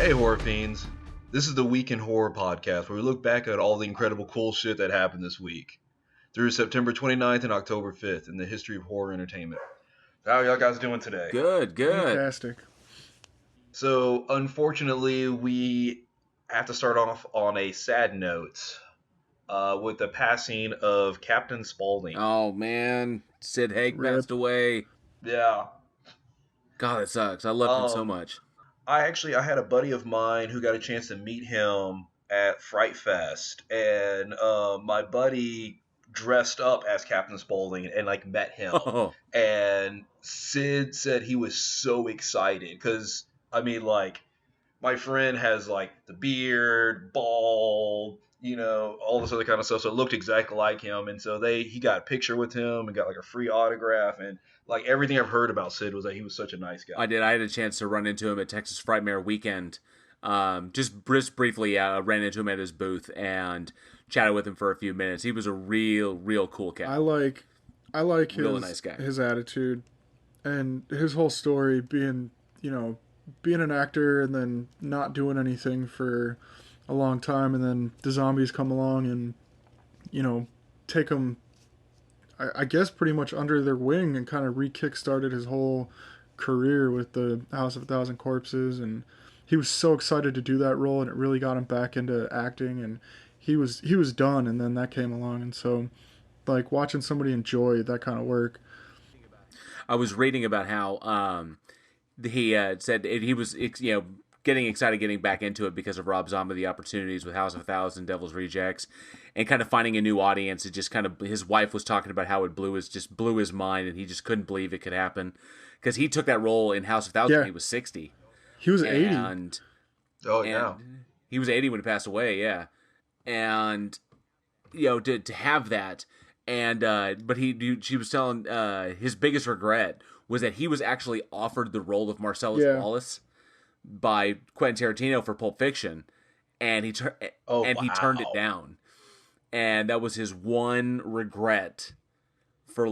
Hey, horror fiends. This is the Week in Horror podcast where we look back at all the incredible cool shit that happened this week through September 29th and October 5th in the history of horror entertainment. How y'all guys doing today? Good. Fantastic. So, unfortunately, we have to start off on a sad note with the passing of Captain Spaulding. Oh, man. Sid Haig Rip. passed away. Yeah. God, it sucks. I loved him so much. I had a buddy of mine who got a chance to meet him at Fright Fest, and my buddy dressed up as Captain Spaulding and like met him. Oh. And Sid said he was so excited because I mean, like, my friend has like the beard, bald, all this other kind of stuff, so it looked exactly like him. And so he got a picture with him and got like a free autograph, and like everything I've heard about Sid was that he was such a nice guy. I did. I had a chance to run into him at Texas Frightmare weekend. Just briefly ran into him at his booth and chatted with him for a few minutes. He was a real cool cat. I like Really nice guy. his attitude and his whole story being an actor and then not doing anything for a long time, and then the zombies come along and take him, I guess, pretty much under their wing and kind of re-kickstarted his whole career with the House of a Thousand Corpses. And he was so excited to do that role, and it really got him back into acting, and he was done, and then that came along. And so, like, watching somebody enjoy that kind of work. I was reading about how he said he was getting excited getting back into it because of Rob Zombie, the opportunities with House of a Thousand, Devil's Rejects, and kind of finding a new audience. It just kind of, his wife was talking about how it blew his mind, and he just couldn't believe it could happen because he took that role in House of a Thousand when he was 60. He was 80. And he was 80 when he passed away. Yeah, and to have that, and but she was telling his biggest regret was that he was actually offered the role of Marcellus Wallace by Quentin Tarantino for Pulp Fiction, and he turned it down, and that was his one regret for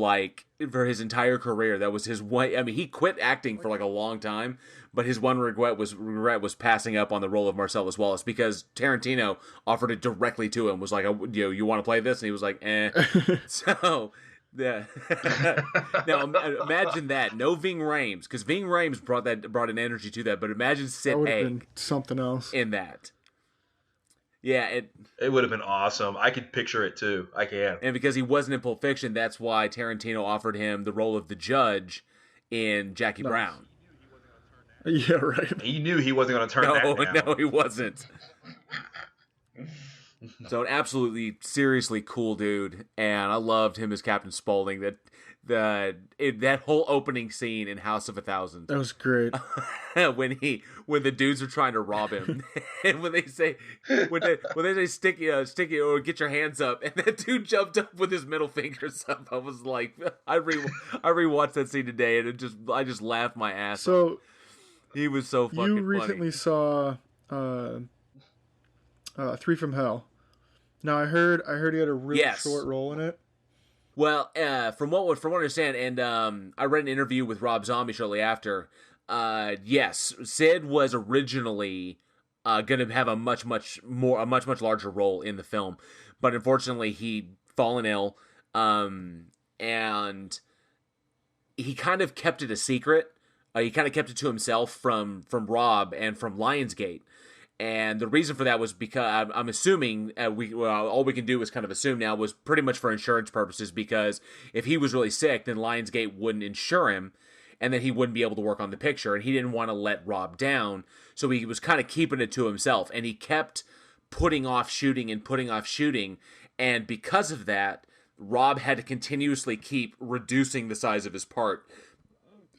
his entire career. That was his one. I mean, he quit acting for like a long time, but his one regret was passing up on the role of Marcellus Wallace because Tarantino offered it directly to him. Was like, you want to play this? And he was like, eh. So. Yeah. Now imagine that. No Ving Rhames, because Ving Rhames brought an energy to that. But imagine Sid Haig something else in that. Yeah, it would have been awesome. I could picture it too. I can. And because he wasn't in Pulp Fiction, that's why Tarantino offered him the role of the judge in Jackie Brown. Yeah, right. He knew he wasn't going to turn that down. No, he wasn't. So an absolutely seriously cool dude, and I loved him as Captain Spaulding. That whole opening scene in House of a Thousand. That was great. when the dudes are trying to rob him, and when they say sticky or get your hands up, and that dude jumped up with his middle fingers up. I was like, I rewatched that scene today, and I just laughed my ass off. He was so fucking funny. You recently saw Three from Hell. Now I heard he had a really short role in it. Well, from what I understand, and I read an interview with Rob Zombie shortly after. Yes, Sid was originally going to have a much larger role in the film, but unfortunately he'd fallen ill, and he kind of kept it a secret. He kind of kept it to himself from Rob and from Lionsgate. And the reason for that was because I'm assuming all we can do is kind of assume now was pretty much for insurance purposes, because if he was really sick, then Lionsgate wouldn't insure him, and then he wouldn't be able to work on the picture, and he didn't want to let Rob down, so he was kind of keeping it to himself, and he kept putting off shooting, and because of that, Rob had to continuously keep reducing the size of his part.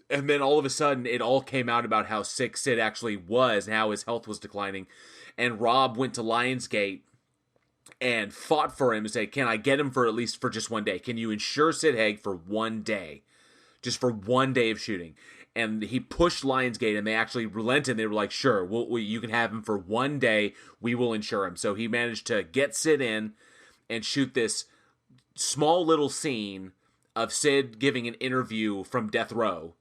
And then all of a sudden, it all came out about how sick Sid actually was and how his health was declining. And Rob went to Lionsgate and fought for him and said, can I get him for just 1 day? Can you insure Sid Haig for 1 day? Just for 1 day of shooting. And he pushed Lionsgate, and they actually relented. They were like, sure, you can have him for 1 day. We will insure him. So he managed to get Sid in and shoot this small little scene of Sid giving an interview from death row.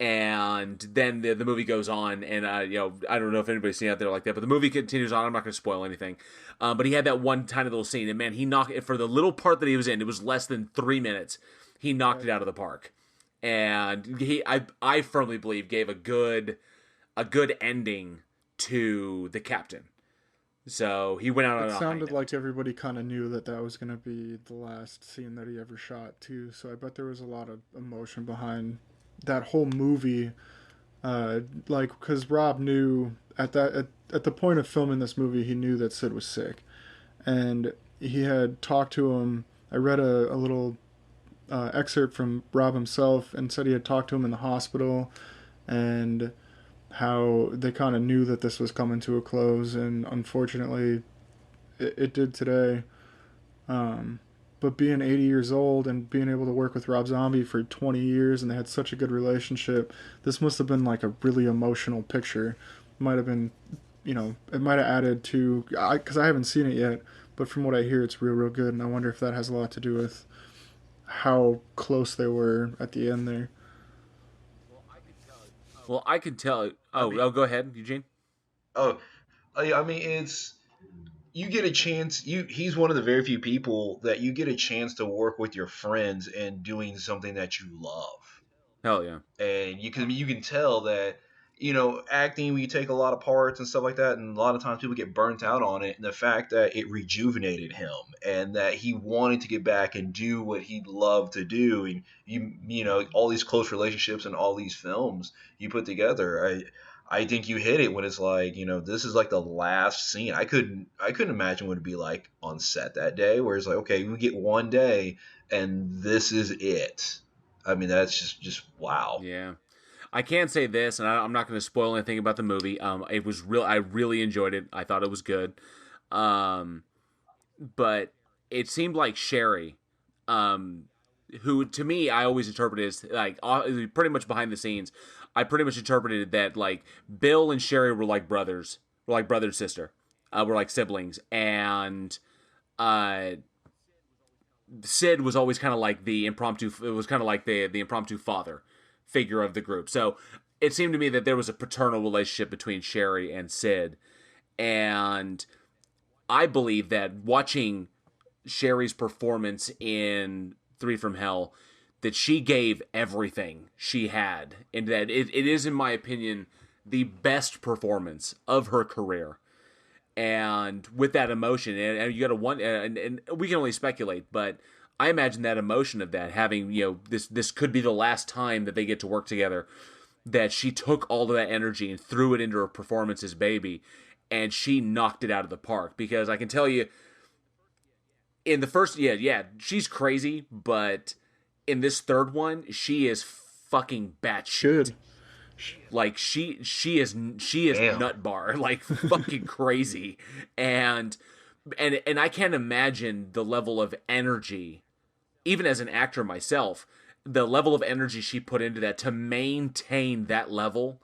And then the movie goes on, and I don't know if anybody's seen it out there like that, but the movie continues on. I'm not going to spoil anything, but he had that one tiny little scene, and man, he knocked it for the little part that he was in. It was less than 3 minutes. He knocked it out of the park, and I firmly believe gave a good ending to the captain. So he went out on a high note. It sounded like everybody kind of knew that was going to be the last scene that he ever shot too. So I bet there was a lot of emotion behind that whole movie, because Rob knew at the point of filming this movie, he knew that Sid was sick, and he had talked to him. I read a little excerpt from Rob himself, and said he had talked to him in the hospital, and how they kind of knew that this was coming to a close, and unfortunately, it did today. But being 80 years old and being able to work with Rob Zombie for 20 years, and they had such a good relationship, this must have been like a really emotional picture. Might have been, it might have added to, because I haven't seen it yet, but from what I hear, it's real good, and I wonder if that has a lot to do with how close they were at the end there. Well, I could tell. Go ahead, Eugene. I mean, it's... You get a chance. He's one of the very few people that you get a chance to work with your friends and doing something that you love. Hell yeah! And you can tell that, acting, you take a lot of parts and stuff like that, and a lot of times people get burnt out on it. And the fact that it rejuvenated him, and that he wanted to get back and do what he loved to do, and all these close relationships and all these films you put together. I think you hit it when it's like, this is like the last scene. I couldn't imagine what it'd be like on set that day, where it's like, okay, we get one day and this is it. I mean, that's just wow. Yeah. I can say this, and I'm not going to spoil anything about the movie. It was real. I really enjoyed it. I thought it was good. But it seemed like Sherry, who to me, I always interpreted as like pretty much behind the scenes. I pretty much interpreted that like Bill and Sherry were like brothers, brother and sister, were like siblings, and Sid was always kind of like the impromptu. It was kind of like the impromptu father figure of the group. So it seemed to me that there was a paternal relationship between Sherry and Sid, and I believe that watching Sherry's performance in 3 from Hell, that she gave everything she had, and that it is, in my opinion, the best performance of her career. And with that emotion, and you got to and we can only speculate, but I imagine that emotion of that, having, this could be the last time that they get to work together, that she took all of that energy and threw it into her performance as Baby, and she knocked it out of the park. Because I can tell you, in the first, she's crazy, but in this third one, she is fucking batshit. Like she is nut bar, like fucking crazy, and I can't imagine the level of energy, even as an actor myself, the level of energy she put into that to maintain that level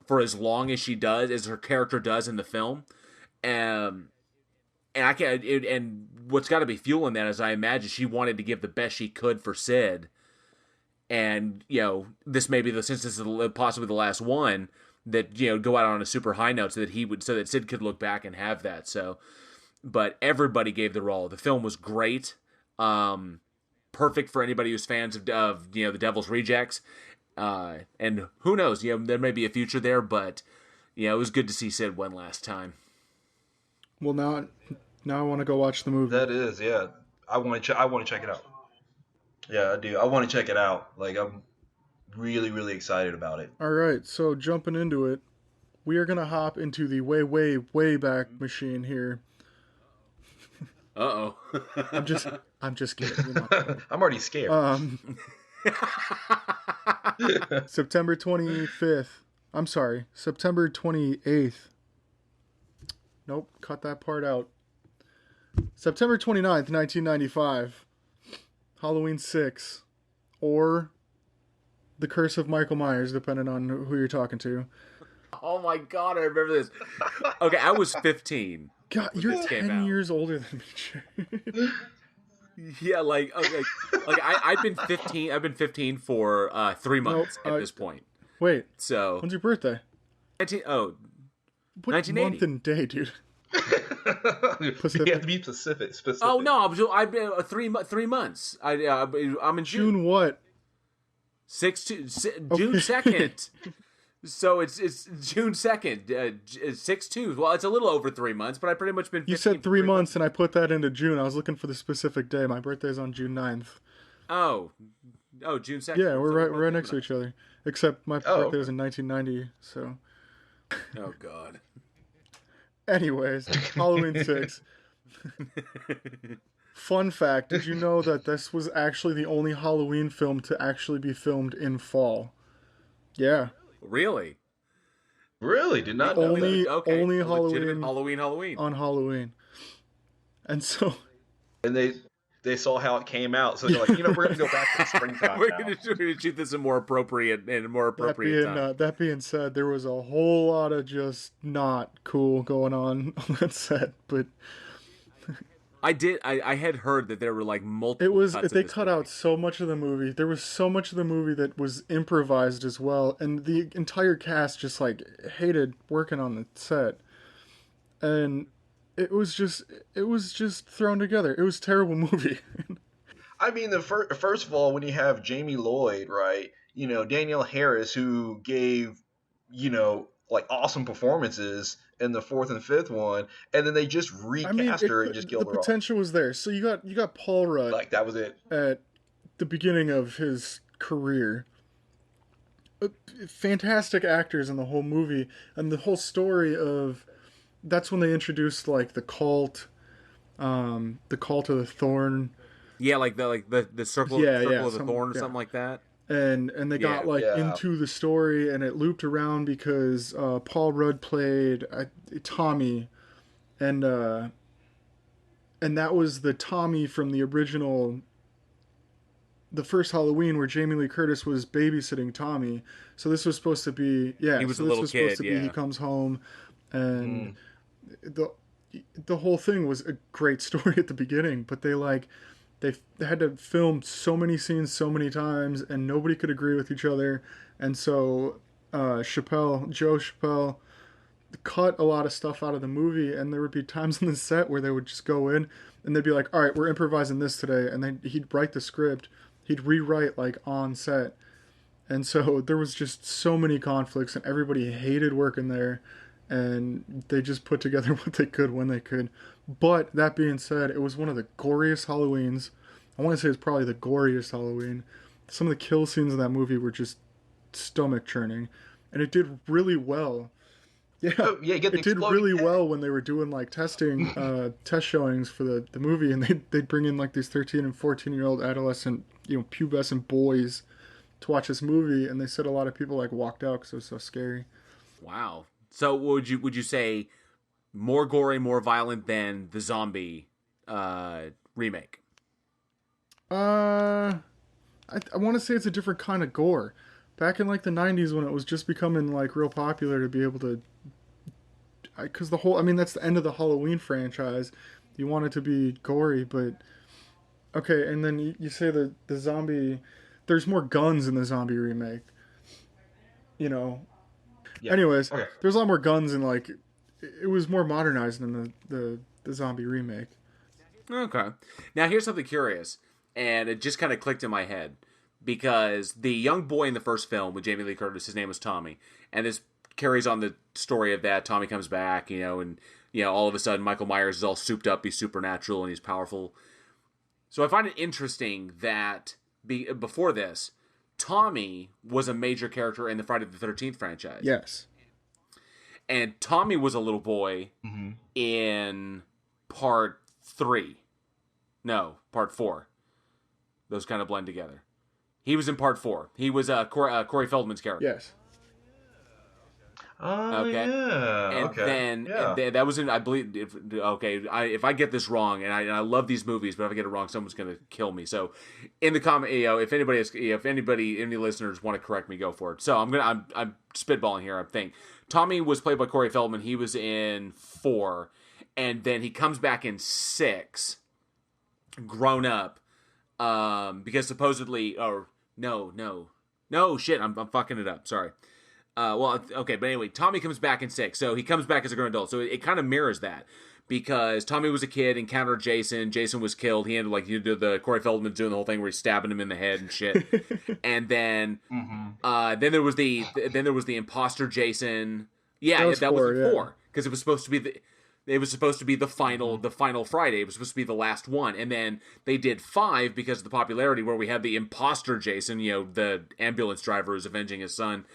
for as long as she does, as her character does in the film, and what's got to be fueling that is, I imagine she wanted to give the best she could for Sid. And, this may be since this is possibly the last one, that, go out on a super high note so that Sid could look back and have that. So, but everybody gave their all. The film was great. Perfect for anybody who's fans of The Devil's Rejects. And who knows, there may be a future there, but, it was good to see Sid one last time. Well, now I want to go watch the movie. That is, yeah. I want to check it out. Yeah, I do. I want to check it out. Like, I'm really, really excited about it. All right, so jumping into it, we are going to hop into the way, way, way back machine here. Uh-oh. I'm just kidding. I'm already scared. September 25th. I'm sorry, September 28th. Nope, cut that part out. September 29th, 1995. Halloween 6, or The Curse of Michael Myers, depending on who you're talking to. Oh my god, I remember this. Okay, I was 15. God, you're 10 years older than me, Jay. Yeah, I've been 15. I've been 15 for 3 months at this point. Wait, So when's your birthday? 19, oh, What 1980. month and day, dude? You have to be specific. Oh no, I've been 3 months. I'm in June. June what? June 2nd. So it's June 2nd, 6/2. Well, it's a little over 3 months, but I've pretty much been. You said 3 months, and I put that into June. I was looking for the specific day. My birthday's on June 9th. Oh, June 2nd. Yeah, we're right next to each other. Except my birthday was okay. in 1990, so. Oh God. Anyways, Halloween 6. Fun fact, did you know that this was actually the only Halloween film to actually be filmed in fall? Yeah. Really? Really? Did not know that. Okay. Only A legitimate Halloween on Halloween. And so And they saw how it came out, so they're like, we're going to go back to the springtime we're now. going to shoot this in more appropriate time. that being said, there was a whole lot of just not cool going on that set, but I had heard that there were like multiple. they cut out so much of the movie. There was so much of the movie that was improvised as well, and the entire cast just like hated working on the set. And it was just thrown together. It was a terrible movie. I mean, first of all, when you have Jamie Lloyd, right? Danielle Harris, who gave, like awesome performances in the fourth and fifth one, and then they just recast her and just killed her The potential was there. So you got Paul Rudd. Like that was it. At the beginning of his career. Fantastic actors in the whole movie, and the whole story of. That's when they introduced like the cult of the Thorn. Yeah, like the circle of the Thorn or something like that. And they got into the story, and it looped around because Paul Rudd played Tommy, and that was the Tommy from the original. The first Halloween, where Jamie Lee Curtis was babysitting Tommy. So this was supposed to be he was a little kid. He comes home, and the whole thing was a great story at the beginning, but they had to film so many scenes so many times, and nobody could agree with each other, and so Joe Chappelle cut a lot of stuff out of the movie, and there would be times in the set where they would just go in and they'd be like, all right, we're improvising this today, and then he'd write the script, he'd rewrite like on set, and so there was just so many conflicts, and everybody hated working there. And they just put together what they could when they could. But that being said, it was one of the goriest Halloweens. I want to say it's probably the goriest Halloween. Some of the kill scenes in that movie were just stomach churning, and it did really well. Yeah, it did really well when they were doing like test showings for the movie, and they'd bring in like these 13 and 14-year-old adolescent, pubescent boys to watch this movie, and they said a lot of people like walked out because it was so scary. Wow. So would you say more gory, more violent than the zombie remake? I want to say it's a different kind of gore. Back in like the 90s when it was just becoming like real popular to be able to, because that's the end of the Halloween franchise. You want it to be gory, but okay. And then you say the zombie, there's more guns in the zombie remake. Yeah. Anyways, okay. There's a lot more guns, and like it was more modernized than the zombie remake. Okay. Now here's something curious, and it just kind of clicked in my head, because the young boy in the first film with Jamie Lee Curtis, his name was Tommy, and this carries on the story of that. Tommy comes back, and all of a sudden Michael Myers is all souped up, he's supernatural, and he's powerful. So I find it interesting that before this, Tommy was a major character in the Friday the 13th franchise. Yes. And Tommy was a little boy in part 3. No, part 4. Those kind of blend together. He was in part 4. He was Corey Feldman's character. Yes. Oh, okay. Yeah. And okay. then that was in, I believe, if I get this wrong, and I love these movies, but if I get it wrong, someone's going to kill me. So in the comment, any listeners want to correct me, go for it. So I'm spitballing here. I think Tommy was played by Corey Feldman. He was in 4, and then he comes back in 6, grown up, because supposedly, No, shit, I'm fucking it up. Sorry. Okay, but anyway, Tommy comes back in 6. So he comes back as a grown adult. So it kind of mirrors that. Because Tommy was a kid, encountered Jason. Jason was killed. He ended you did the Corey Feldman doing the whole thing where he's stabbing him in the head and shit. And then, then there was the imposter Jason. Yeah, that was 4 because it was supposed to be the final Friday. It was supposed to be the last one, and then they did 5 because of the popularity where we had the imposter Jason, the ambulance driver who's avenging his son.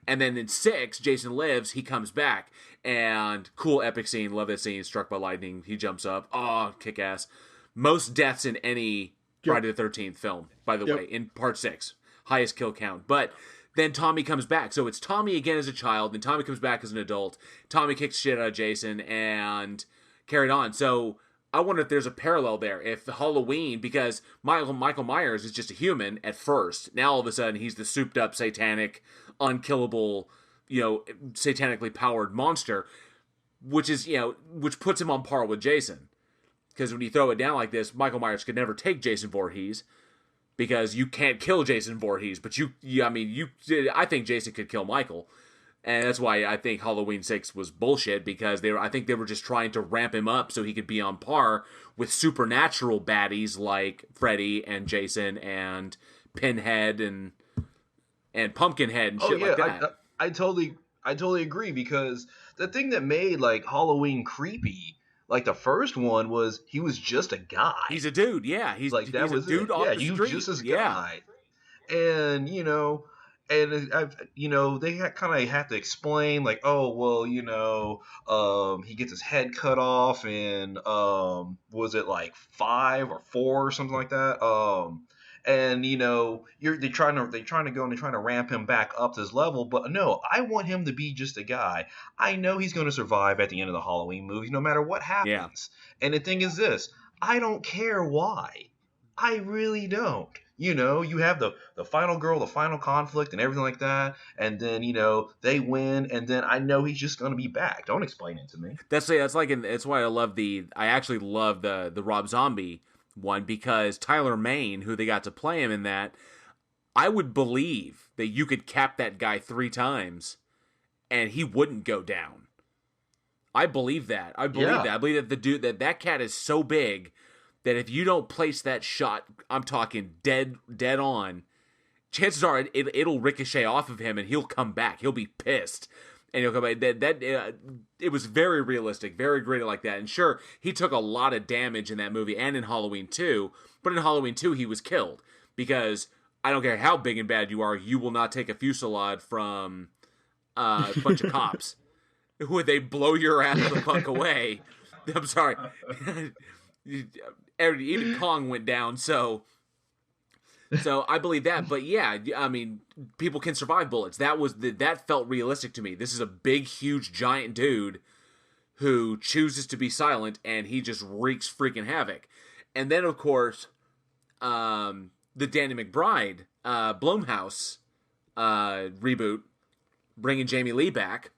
And then in 6, Jason lives, he comes back, and cool epic scene, love that scene, struck by lightning, he jumps up, oh, kick-ass. Most deaths in any Friday the 13th film, by the way, in part 6. Highest kill count. But then Tommy comes back, so it's Tommy again as a child, then Tommy comes back as an adult, Tommy kicks shit out of Jason, and carried on. So I wonder if there's a parallel there. If Halloween, because Michael Myers is just a human at first, now all of a sudden he's the souped up satanic, unkillable, satanically powered monster, which puts him on par with Jason. Because when you throw it down like this, Michael Myers could never take Jason Voorhees because you can't kill Jason Voorhees, but I think Jason could kill Michael. And that's why I think Halloween 6 was bullshit, because I think they were just trying to ramp him up so he could be on par with supernatural baddies like Freddy and Jason and Pinhead and Pumpkinhead and shit like that. I totally agree, because the thing that made Halloween creepy, the first one, was he was just a guy. He's a dude, yeah. He's a dude off the street. Just as a guy. And they kind of have to explain, he gets his head cut off in, was it 5 or 4 or something like that? And they're trying to ramp him back up to his level, but no, I want him to be just a guy. I know he's going to survive at the end of the Halloween movie, no matter what happens. Yeah. And the thing is this: I don't care why. I really don't. You have the final girl, the final conflict, and everything like that, and then they win, and then I know he's just going to be back. Don't explain it to me. That's why I actually love the Rob Zombie one, because Tyler Mane, who they got to play him in that, I would believe that you could cap that guy 3 times and he wouldn't go down. I believe that. I believe that that cat is so big that if you don't place that shot, I'm talking dead on, chances are it'll ricochet off of him and he'll come back. He'll be pissed. And he'll come back. It was very realistic, very gritty like that. And sure, he took a lot of damage in that movie and in Halloween 2, but in Halloween 2 he was killed. Because I don't care how big and bad you are, you will not take a fusillade from a bunch of cops. Would they blow your ass the fuck away? I'm sorry. Even Kong went down, so I believe that. But yeah, I mean, people can survive bullets. That felt realistic to me. This is a big, huge, giant dude who chooses to be silent, and he just wreaks freaking havoc. And then, of course, the Danny McBride Blumhouse reboot, bringing Jamie Lee back,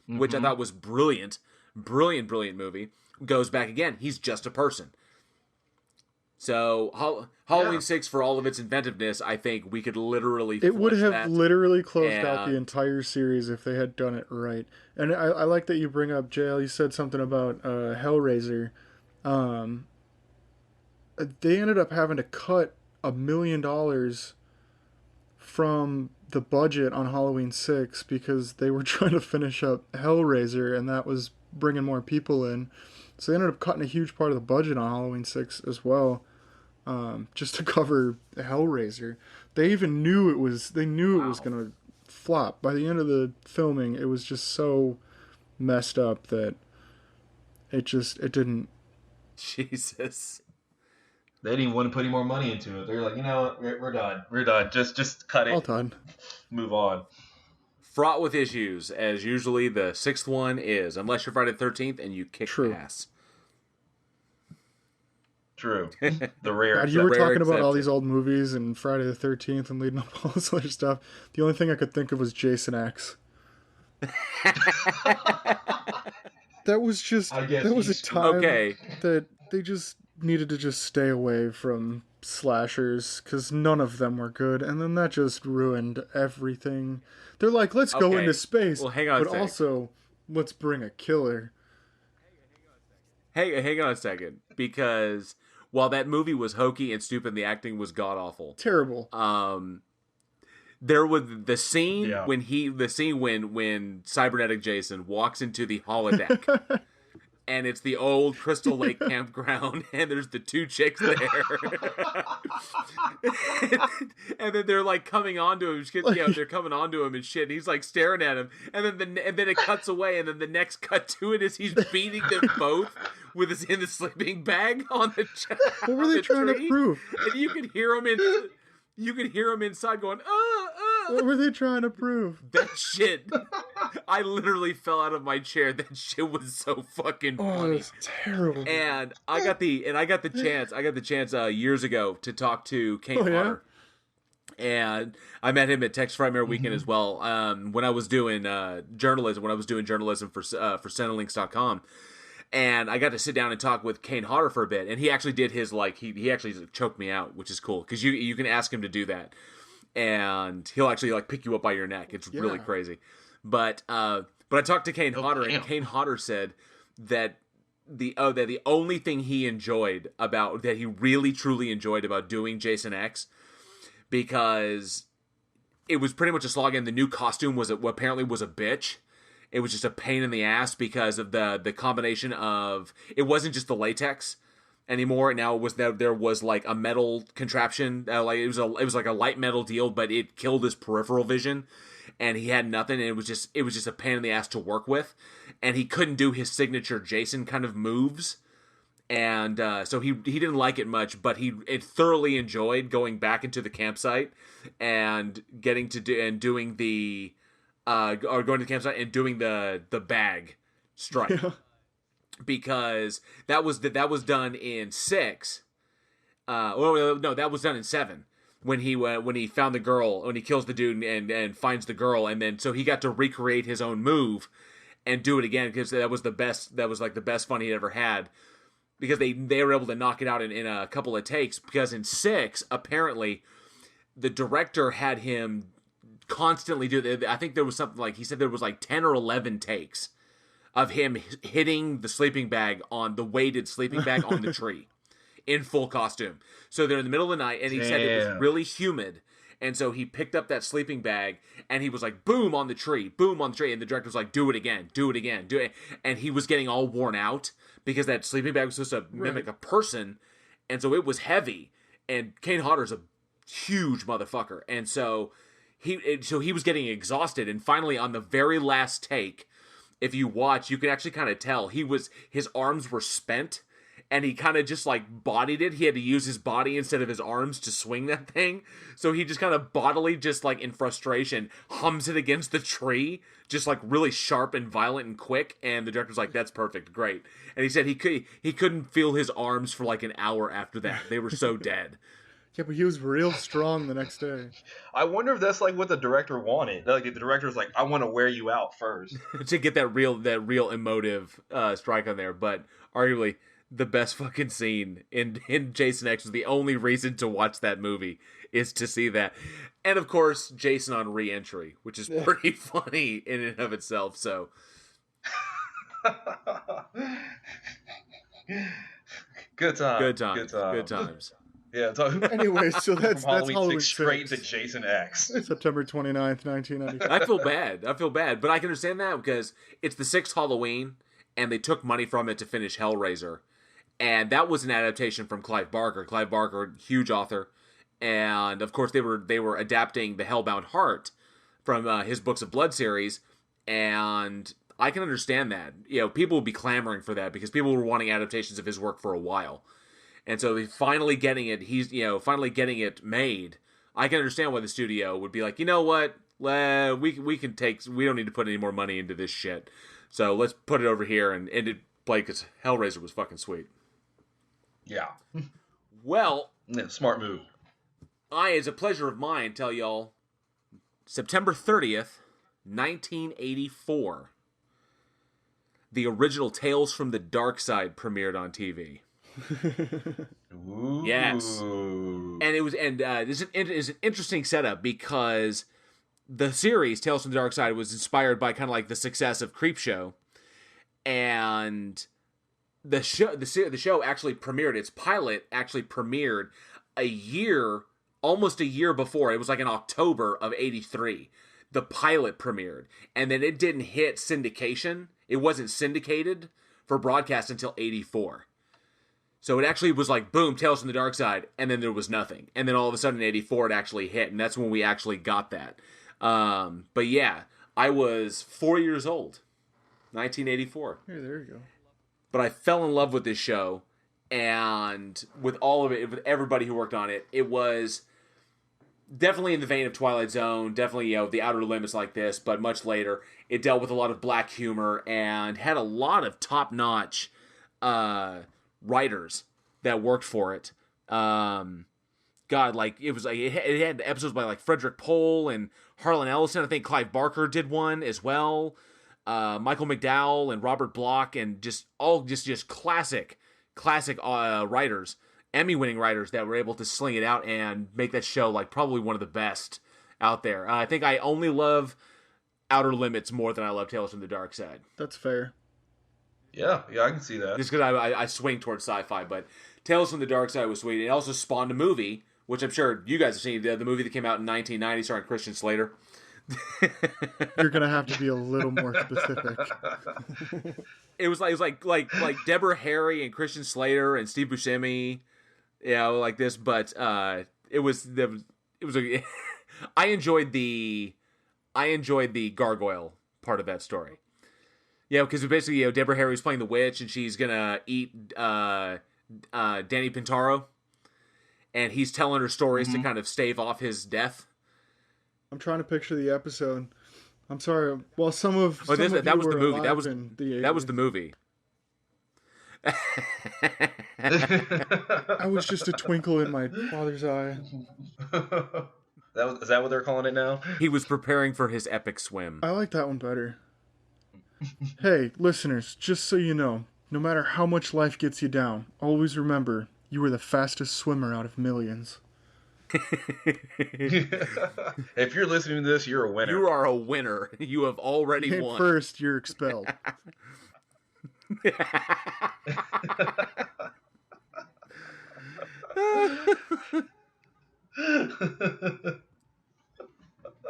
which I thought was brilliant, brilliant movie. Goes back again. He's just a person. So Halloween 6, for all of its inventiveness, I think we could literally. It would have literally closed out the entire series if they had done it right. And I like that you bring up, JL. You said something about Hellraiser. They ended up having to cut $1 million from the budget on Halloween 6 because they were trying to finish up Hellraiser, and that was bringing more people in. So they ended up cutting a huge part of the budget on Halloween 6 as well, just to cover Hellraiser. They even knew it was going to flop. By the end of the filming, it was just so messed up that it didn't. Jesus. They didn't even want to put any more money into it. They're like, you know what, we're done. We're done. Just cut it. All done. Move on. Fraught with issues, as usually the 6th one is, unless you're Friday the 13th and you kick ass. True. The rare. God, you were talking about all these old movies and Friday the 13th and leading up all this other stuff. The only thing I could think of was Jason X. That was a time that they just needed to just stay away from slashers because none of them were good, and then that just ruined everything. They're like, let's go into space, well, hang on but also let's bring a killer. Hang on a second, because while that movie was hokey and stupid, the acting was god awful, terrible. There was the scene when cybernetic Jason walks into the holodeck. And it's the old Crystal Lake campground, and there's the two chicks there. And then they're like coming onto him, they're coming onto him and shit. And he's like staring at him, and then it cuts away, and then the next cut to it is he's beating them both with in the sleeping bag on the. What were they trying to prove? And you could hear him inside going, What were they trying to prove? That shit. I literally fell out of my chair. That shit was so fucking funny. It's terrible. And I got the chance years ago to talk to Kane Hodder. And I met him at Texas Frightmare Weekend as well. When I was doing journalism for Centerlinks.com. And I got to sit down and talk with Kane Hodder for a bit. And he actually did his, he actually choked me out, which is cool. Because you can ask him to do that. And he'll actually, pick you up by your neck. It's really crazy. But I talked to Kane Hodder, and Kane Hodder said that the only thing he really truly enjoyed about doing Jason X, because it was pretty much a slog, and the new costume apparently was a bitch. It was just a pain in the ass because of the combination of, it wasn't just the latex anymore. Now there was like a metal contraption, it was like a light metal deal, but it killed his peripheral vision, and he had nothing. And it was just a pain in the ass to work with, and he couldn't do his signature Jason kind of moves, and so he didn't like it much. But he thoroughly enjoyed going back into the campsite and getting to doing the going to the campsite and doing the bag strike. Yeah. Because that was done in 6. That was done in 7 when he found the girl, when he kills the dude and finds the girl, and then so he got to recreate his own move and do it again, because that was the best fun he ever had, because they were able to knock it out in a couple of takes. Because in 6, apparently the director had him constantly do, I think there was something he said there was 10 or 11 takes of him hitting the sleeping bag on the weighted sleeping bag on the tree in full costume. So they're in the middle of the night, and he said it was really humid. And so he picked up that sleeping bag, and he was like, boom on the tree. And the director was like, do it again. And he was getting all worn out because that sleeping bag was supposed to mimic a person. And so it was heavy. And Kane Hodder's a huge motherfucker. And so he was getting exhausted. And finally, on the very last take, if you watch, you can actually kind of tell his arms were spent, and he kind of just bodied it. He had to use his body instead of his arms to swing that thing. So he just kind of bodily, just in frustration, hums it against the tree, just really sharp and violent and quick. And the director's like, that's perfect, great. And he said he couldn't feel his arms for an hour after that. They were so dead. Yeah, but he was real strong the next day. I wonder if that's what the director wanted. The director's like, I want to wear you out first to get that real emotive strike on there. But arguably, the best fucking scene in Jason X was the only reason to watch that movie is to see that. And of course, Jason on re-entry, which is pretty funny in and of itself. So, good times. Yeah. Anyway, so that's Halloween 6 straight to Jason X. September 29th, 1995. I feel bad, but I can understand that because it's the 6th Halloween, and they took money from it to finish Hellraiser. And that was an adaptation from Clive Barker. Clive Barker, huge author. And of course they were adapting The Hellbound Heart from his Books of Blood series. And I can understand that. People would be clamoring for that because people were wanting adaptations of his work for a while. And so finally getting it made. I can understand why the studio would be like, you know what? We don't need to put any more money into this shit. So let's put it over here and end it because Hellraiser was fucking sweet. Yeah. Well, yeah, smart move. It's a pleasure of mine, tell y'all, September 30th, 1984, the original Tales from the Darkside premiered on TV. Yes. Ooh. And this is an interesting setup because the series Tales from the Dark Side was inspired by kind of like the success of Creepshow, and the show actually premiered. Its pilot actually premiered almost a year before. It was like in October of '83. The pilot premiered, and then it didn't hit syndication. It wasn't syndicated for broadcast until '84. So it actually was like, boom, Tales from the Dark Side, and then there was nothing. And then all of a sudden in '84 it actually hit, and that's when we actually got that. But yeah, I was 4 years old, 1984. Hey, there you go. But I fell in love with this show, and with all of it, with everybody who worked on it, it was definitely in the vein of Twilight Zone, definitely, the Outer Limits like this, but much later. It dealt with a lot of black humor and had a lot of top-notch writers that worked for it. God, like, it was like, it had episodes by like Frederick Pohl and Harlan Ellison. I think Clive Barker did one as well. Michael McDowell and Robert Bloch, and just classic writers, Emmy-winning writers that were able to sling it out and make that show like probably one of the best out there. I think I only love Outer Limits more than I love Tales from the Dark Side. That's fair. Yeah, I can see that. Just because I swing towards sci-fi, but Tales from the Dark Side was sweet. It also spawned a movie, which I'm sure you guys have seen, the movie that came out in 1990 starring Christian Slater. You're gonna have to be a little more specific. It was like Deborah Harry and Christian Slater and Steve Buscemi, like this. But it was I enjoyed the gargoyle part of that story. Yeah, because basically, Deborah Harry was playing the witch, and she's gonna eat Danny Pintaro, and he's telling her stories to kind of stave off his death. I'm trying to picture the episode. I'm sorry. Well, that was the movie. That was the movie. I was just a twinkle in my father's eye. Is that what they're calling it now? He was preparing for his epic swim. I like that one better. Hey, listeners, just so you know, no matter how much life gets you down, always remember, you were the fastest swimmer out of millions. If you're listening to this, you're a winner. You are a winner. You have already won. First, you're expelled.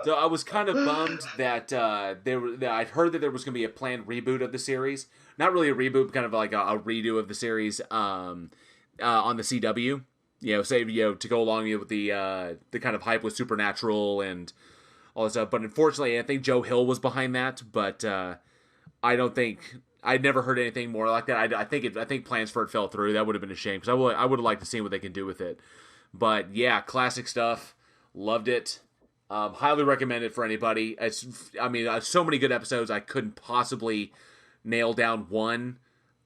So I was kind of bummed that I'd heard that there was going to be a planned reboot of the series. Not really a reboot, but kind of like a redo of the series on the CW. To go along with the kind of hype with Supernatural and all this stuff. But unfortunately, I think Joe Hill was behind that. But I'd never heard anything more like that. I think plans for it fell through. That would have been a shame because I would have liked to see what they can do with it. But yeah, classic stuff. Loved it. Highly recommend it for anybody. So many good episodes. I couldn't possibly nail down one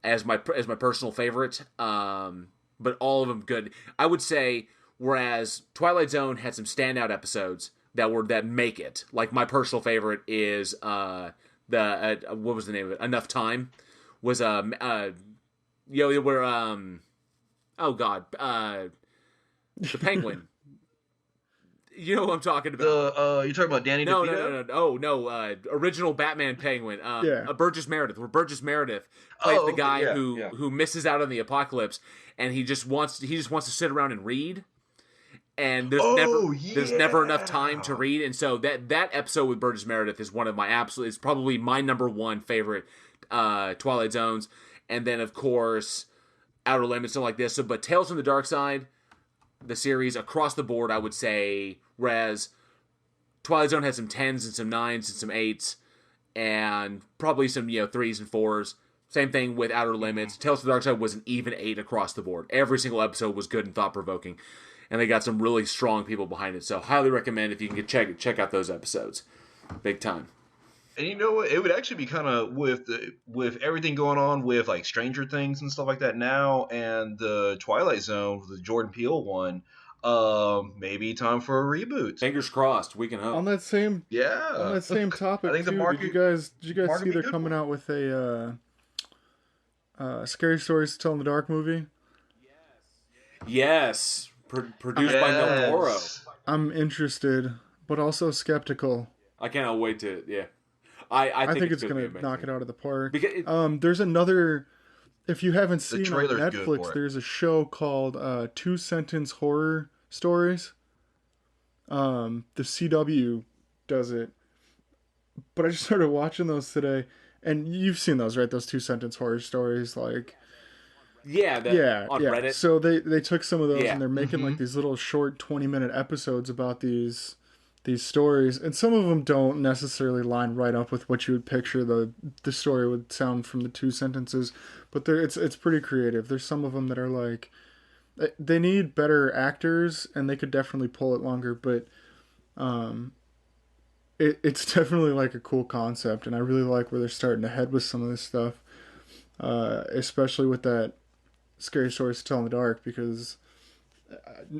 as my personal favorite. But all of them good. I would say, whereas Twilight Zone had some standout episodes that make it. Like my personal favorite is what was the name of it? Enough Time was the Penguin. You know what I'm talking about? You're talking about Danny DeVito? No. Original Batman Penguin. Burgess Meredith. Where Burgess Meredith plays the guy who misses out on the apocalypse, and he just wants to sit around and read. And there's never enough time to read, and so that episode with Burgess Meredith is one of my it's probably my number one favorite Twilight Zones, and then of course Outer Limits and like this. So, but Tales from the Dark Side, the series across the board, I would say, whereas Twilight Zone has some 10s and some 9s and some 8s, and probably some 3s and 4s. Same thing with Outer Limits. Tales from the Dark Side was an even 8 across the board. Every single episode was good and thought-provoking, and they got some really strong people behind it. So highly recommend if you can check out those episodes. Big time. And you know what? It would actually be kind of with everything going on with like Stranger Things and stuff like that now, and the Twilight Zone, the Jordan Peele one. Maybe time for a reboot. Fingers crossed. We can hope. On that same topic, I think the market. Did you guys see they're coming out with a Scary Stories to Tell in the Dark movie? Yes, produced by Del Toro. Yes. I'm interested, but also skeptical. I cannot wait to. Yeah, I I think think it's it's going to be gonna knock amazing. it out of the park. Because There's another. If you haven't The seen on trailer's good Netflix, for it. there's a show called Two Sentence Horror Stories. The CW does it, but I just started watching those today, and you've seen those, right? Those Two Sentence Horror Stories, like yeah, yeah, on yeah. Reddit. So they took some of those Yeah. and they're making Mm-hmm. like these little short 20-minute episodes about these stories, and some of them don't necessarily line right up with what you would picture the story would sound from the two sentences, but it's pretty creative. There's some of them that are like they need better actors and they could definitely pull it longer, but um it's definitely like a cool concept, and I really like where they're starting to head with some of this stuff, especially with that scary stories to tell in the dark, because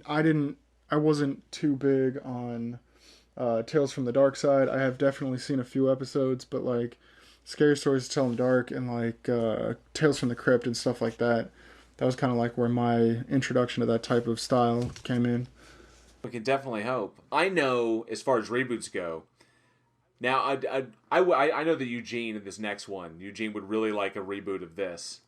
I didn't I wasn't too big on Tales from the Dark Side. I have definitely seen a few episodes, but like Scary Stories to Tell in the Dark and like Tales from the Crypt and stuff like that, that was kind of like where my introduction to that type of style came in. We can definitely hope. I know, as far as reboots go, now I know that Eugene in this next one, Eugene would really like a reboot of this.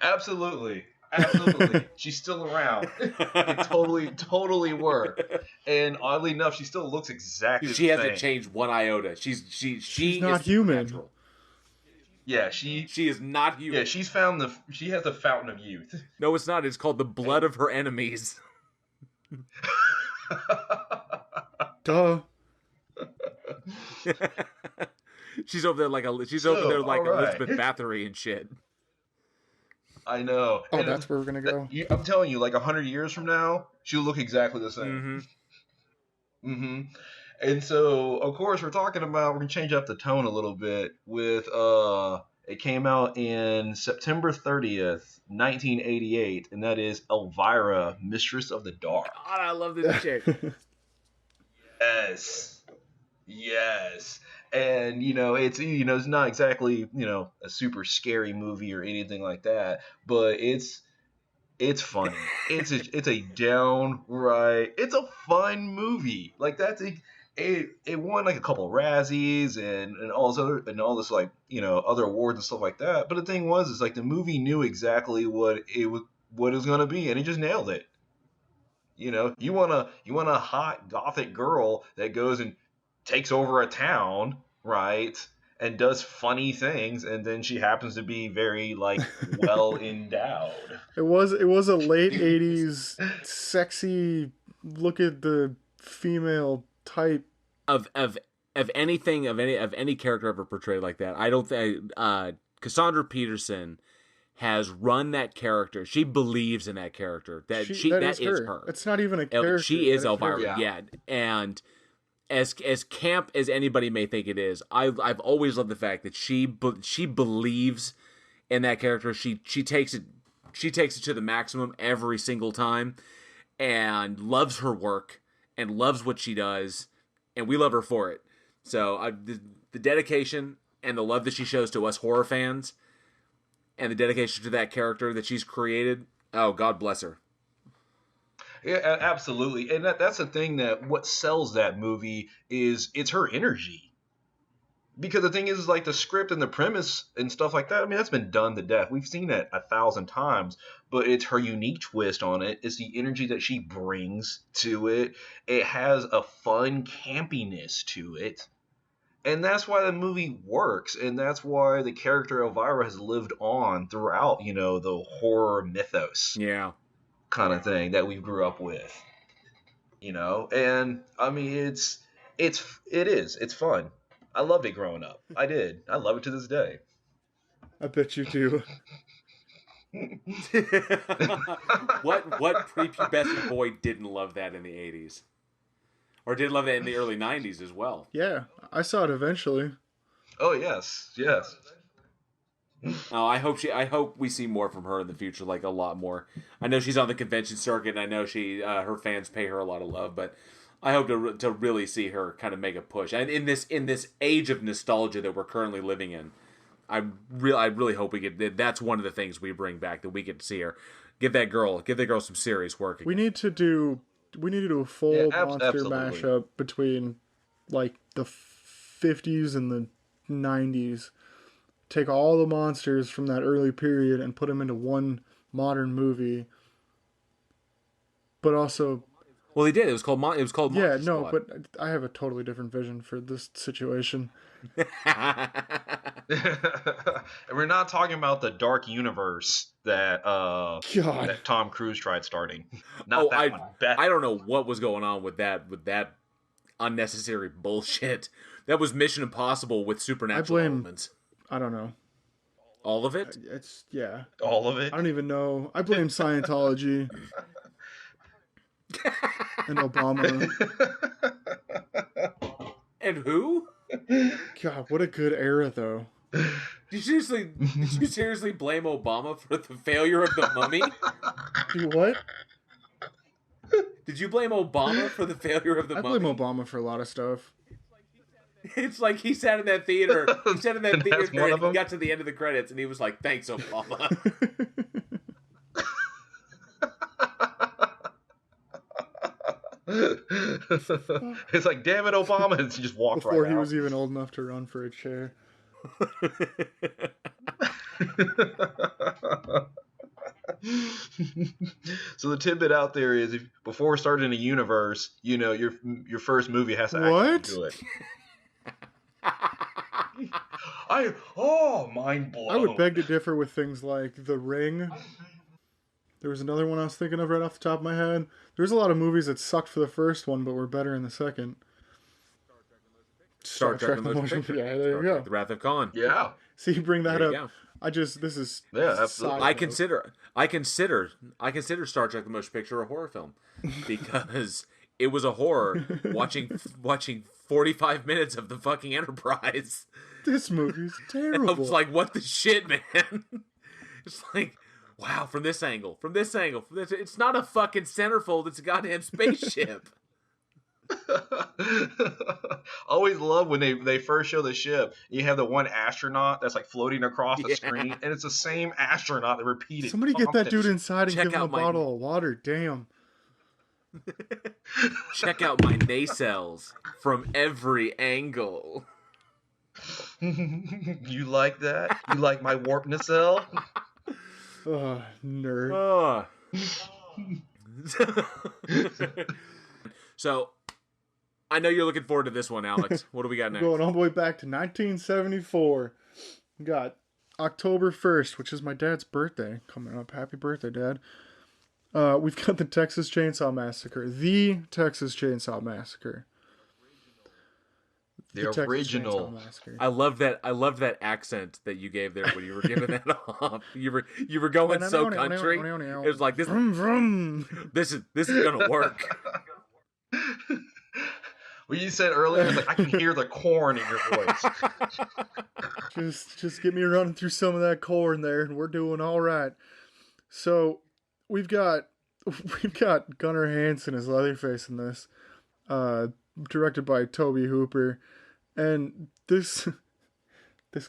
Absolutely. Absolutely. She's still around. It totally worked. And oddly enough, she still looks exactly She the hasn't same. changed one iota. She She's is not human. supernatural. Yeah, She is not human. she has the fountain of youth. No, it's not. It's called the blood of her enemies. Duh. She's over there like All right. Elizabeth Bathory and shit. I know. Oh, And that's where we're gonna go. I'm telling you, like 100 years from now, she'll look exactly the same. Mm-hmm. Mm-hmm. And so, of course, we're gonna change up the tone a little bit with it came out in September 30th, 1988, and that is Elvira, Mistress of the Dark. God, I love this chick. Yes. Yes. And it's not exactly, a super scary movie or anything like that, but it's funny. It's a downright. It's a fun movie. Like it won like a couple of Razzies and all this like other awards and stuff like that. But the thing was, is like the movie knew exactly what it was gonna be, and it just nailed it. You want a hot gothic girl that goes and takes over a town, right? And does funny things, and then she happens to be very like well endowed. It was a late '80s sexy look at the female type. Of anything of any character ever portrayed like that, I don't think Cassandra Peterson has run that character. She believes in that character. That is her. It's not even a character. She is That Elvira. Yeah. And as camp as anybody may think it is, I've always loved the fact that she believes in that character. She takes it to the maximum every single time, and loves her work and loves what she does, and we love her for it. So the dedication and the love that she shows to us horror fans, and the dedication to that character that she's created. Oh, God bless her. Yeah, absolutely. And that's the thing, that what sells that movie is it's her energy. Because the thing is, like the script and the premise and stuff like that, I mean, that's been done to death. We've seen it 1,000 times, but it's her unique twist on it. It's the energy that she brings to it. It has a fun campiness to it. And that's why the movie works, and that's why the character Elvira has lived on throughout, the horror mythos Yeah. kind of thing that we grew up with. And I mean, it's fun. I loved it growing up. I did. I love it to this day. I bet you do. What prepubescent boy didn't love that in the 80s? Or did love that in the early 90s as well? Yeah, I saw it eventually. Oh yes. Oh, I hope we see more from her in the future, like a lot more. I know she's on the convention circuit, and I know her fans pay her a lot of love, but I hope to really see her kind of make a push. And in this age of nostalgia that we're currently living in, I really hope we get. That's one of the things we bring back, that we get to see her. Give that girl some serious work again. We need to do a full monster absolutely. mashup between like the 50s and the 90s. Take all the monsters from that early period and put them into one modern movie. But also, well, he did. It was called yeah, Monster no, Squad. but I have a totally different vision for this situation. And we're not talking about the dark universe that God, that Tom Cruise tried starting. Not that one. I don't know what was going on with that unnecessary bullshit. That was Mission Impossible with supernatural elements. I don't know. All of it? It's yeah. All of it. I don't even know. I blame Scientology and Obama. And who? God, what a good era though. Did you seriously blame Obama for the failure of the Mummy? Do what? Did you blame Obama for the failure of the Mummy? I blame Obama for a lot of stuff. It's like he sat in that theater. He sat in that theater and he got to the end of the credits and he was like, "Thanks, Obama." It's like, damn it, Obama, and he just walked Before right he out. was even old enough to run for a chair. So the tidbit out there is, if before starting a universe, your first movie has to actually do it. Mind blown. I would beg to differ with things like The Ring. There was another one I was thinking of right off the top of my head. There's a lot of movies that sucked for the first one, but were better in the second. Star Trek: The Motion Picture. Yeah, there you go. The Wrath of Khan. Yeah. See, you bring that There up. you go. This is absolutely. I consider Star Trek: The Motion Picture a horror film because it was a horror watching 45 minutes of the fucking Enterprise. This movie's terrible. I was like, what the shit, man? It's like, wow, from this angle, it's not a fucking centerfold, it's a goddamn spaceship. Always love when they first show the ship. You have the one astronaut that's like floating across the screen, and it's the same astronaut that repeated. Somebody get that dude inside and Check give him a out my- bottle of water. Damn. Check out my nacelles from every angle. You like that? You like my warp nacelle? Nerd. So, I know you're looking forward to this one, Alex. What do we got next? Going all the way back to 1974. We got October 1st, which is my dad's birthday coming up. Happy birthday, Dad. We've got the Texas Chainsaw Massacre. The Texas Chainsaw Massacre. The Texas original. Chainsaw Massacre. I love that accent that you gave there when you were giving that off. You were going so country. It was like this. Vroom, vroom. This is gonna work. Well, you said earlier, it's like, I can hear the corn in your voice. Just get me running through some of that corn there, and we're doing all right. So we've got Gunnar Hansen as Leatherface in this, directed by Tobe Hooper, and this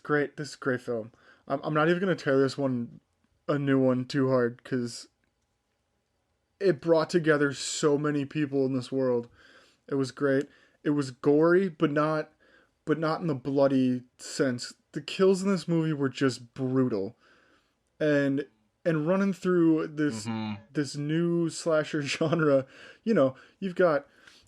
great film. I'm not even gonna tear this one a new one too hard because it brought together so many people in this world. It was great. It was gory, but not in the bloody sense. The kills in this movie were just brutal, and running through this new slasher genre.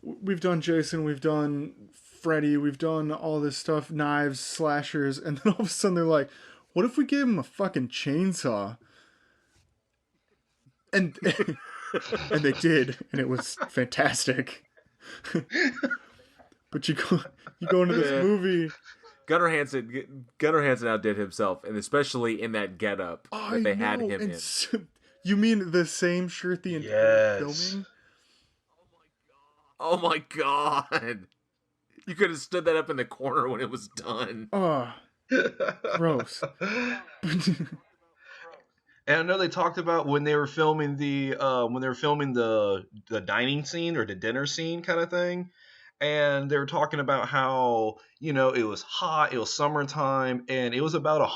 We've done Jason, we've done Freddy, we've done all this stuff, knives, slashers, and then all of a sudden they're like, what if we gave him a fucking chainsaw? And and they did, and it was fantastic. But you go into this movie. Gunnar Hansen outdid himself, and especially in that getup that they had him in. You mean the same shirt the entire filming? Oh my god! You could have stood that up in the corner when it was done. Oh, gross. And I know they talked about when they were filming the dining scene or the dinner scene kind of thing. and they were talking about how, you know, it was hot, it was summertime, and it was about Yep.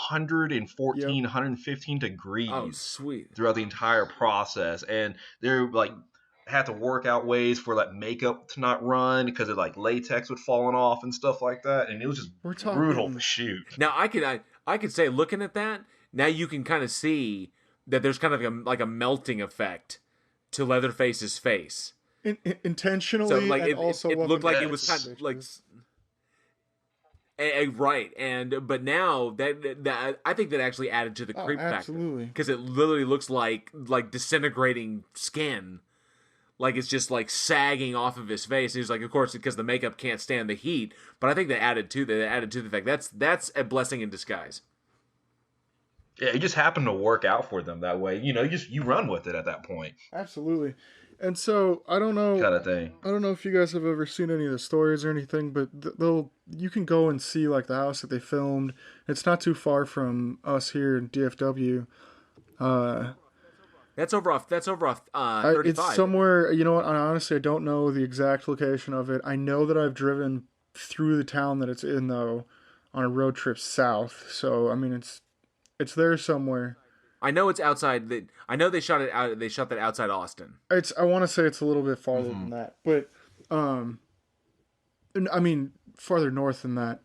115 Oh, degrees sweet. throughout the entire process. And they're like had to work out ways for like makeup to not run because of like latex would falling off and stuff like that. And it was just We're brutal to talking shoot. Now I could say, looking at that, now you can kind of see that there's kind of like a melting effect to Leatherface's face. So intentionally like and also it what looked we like did it with was the kind of like stitches. right, and but now that I think that actually added to the Oh, creep factor absolutely. because it literally looks like disintegrating skin. Like it's just like sagging off of his face. And he's like, of course, because the makeup can't stand the heat. But I think that added to the fact that's a blessing in disguise. Yeah, it just happened to work out for them that way. You know, you run with it at that point, Absolutely. And so I don't know. kind of thing. I don't know if you guys have ever seen any of the stories or anything, but they'll you can go and see like the house that they filmed. It's not too far from us here in DFW. Uh, That's over off it's 35. somewhere. You know what? Honestly, I don't know the exact location of it. I know that I've driven through the town that it's in though, on a road trip south. So I mean, it's there somewhere. I know it's outside. I know they shot it out. They shot that outside Austin. It's I want to say it's a little bit farther Mm-hmm. than that, but um, I mean farther north than that.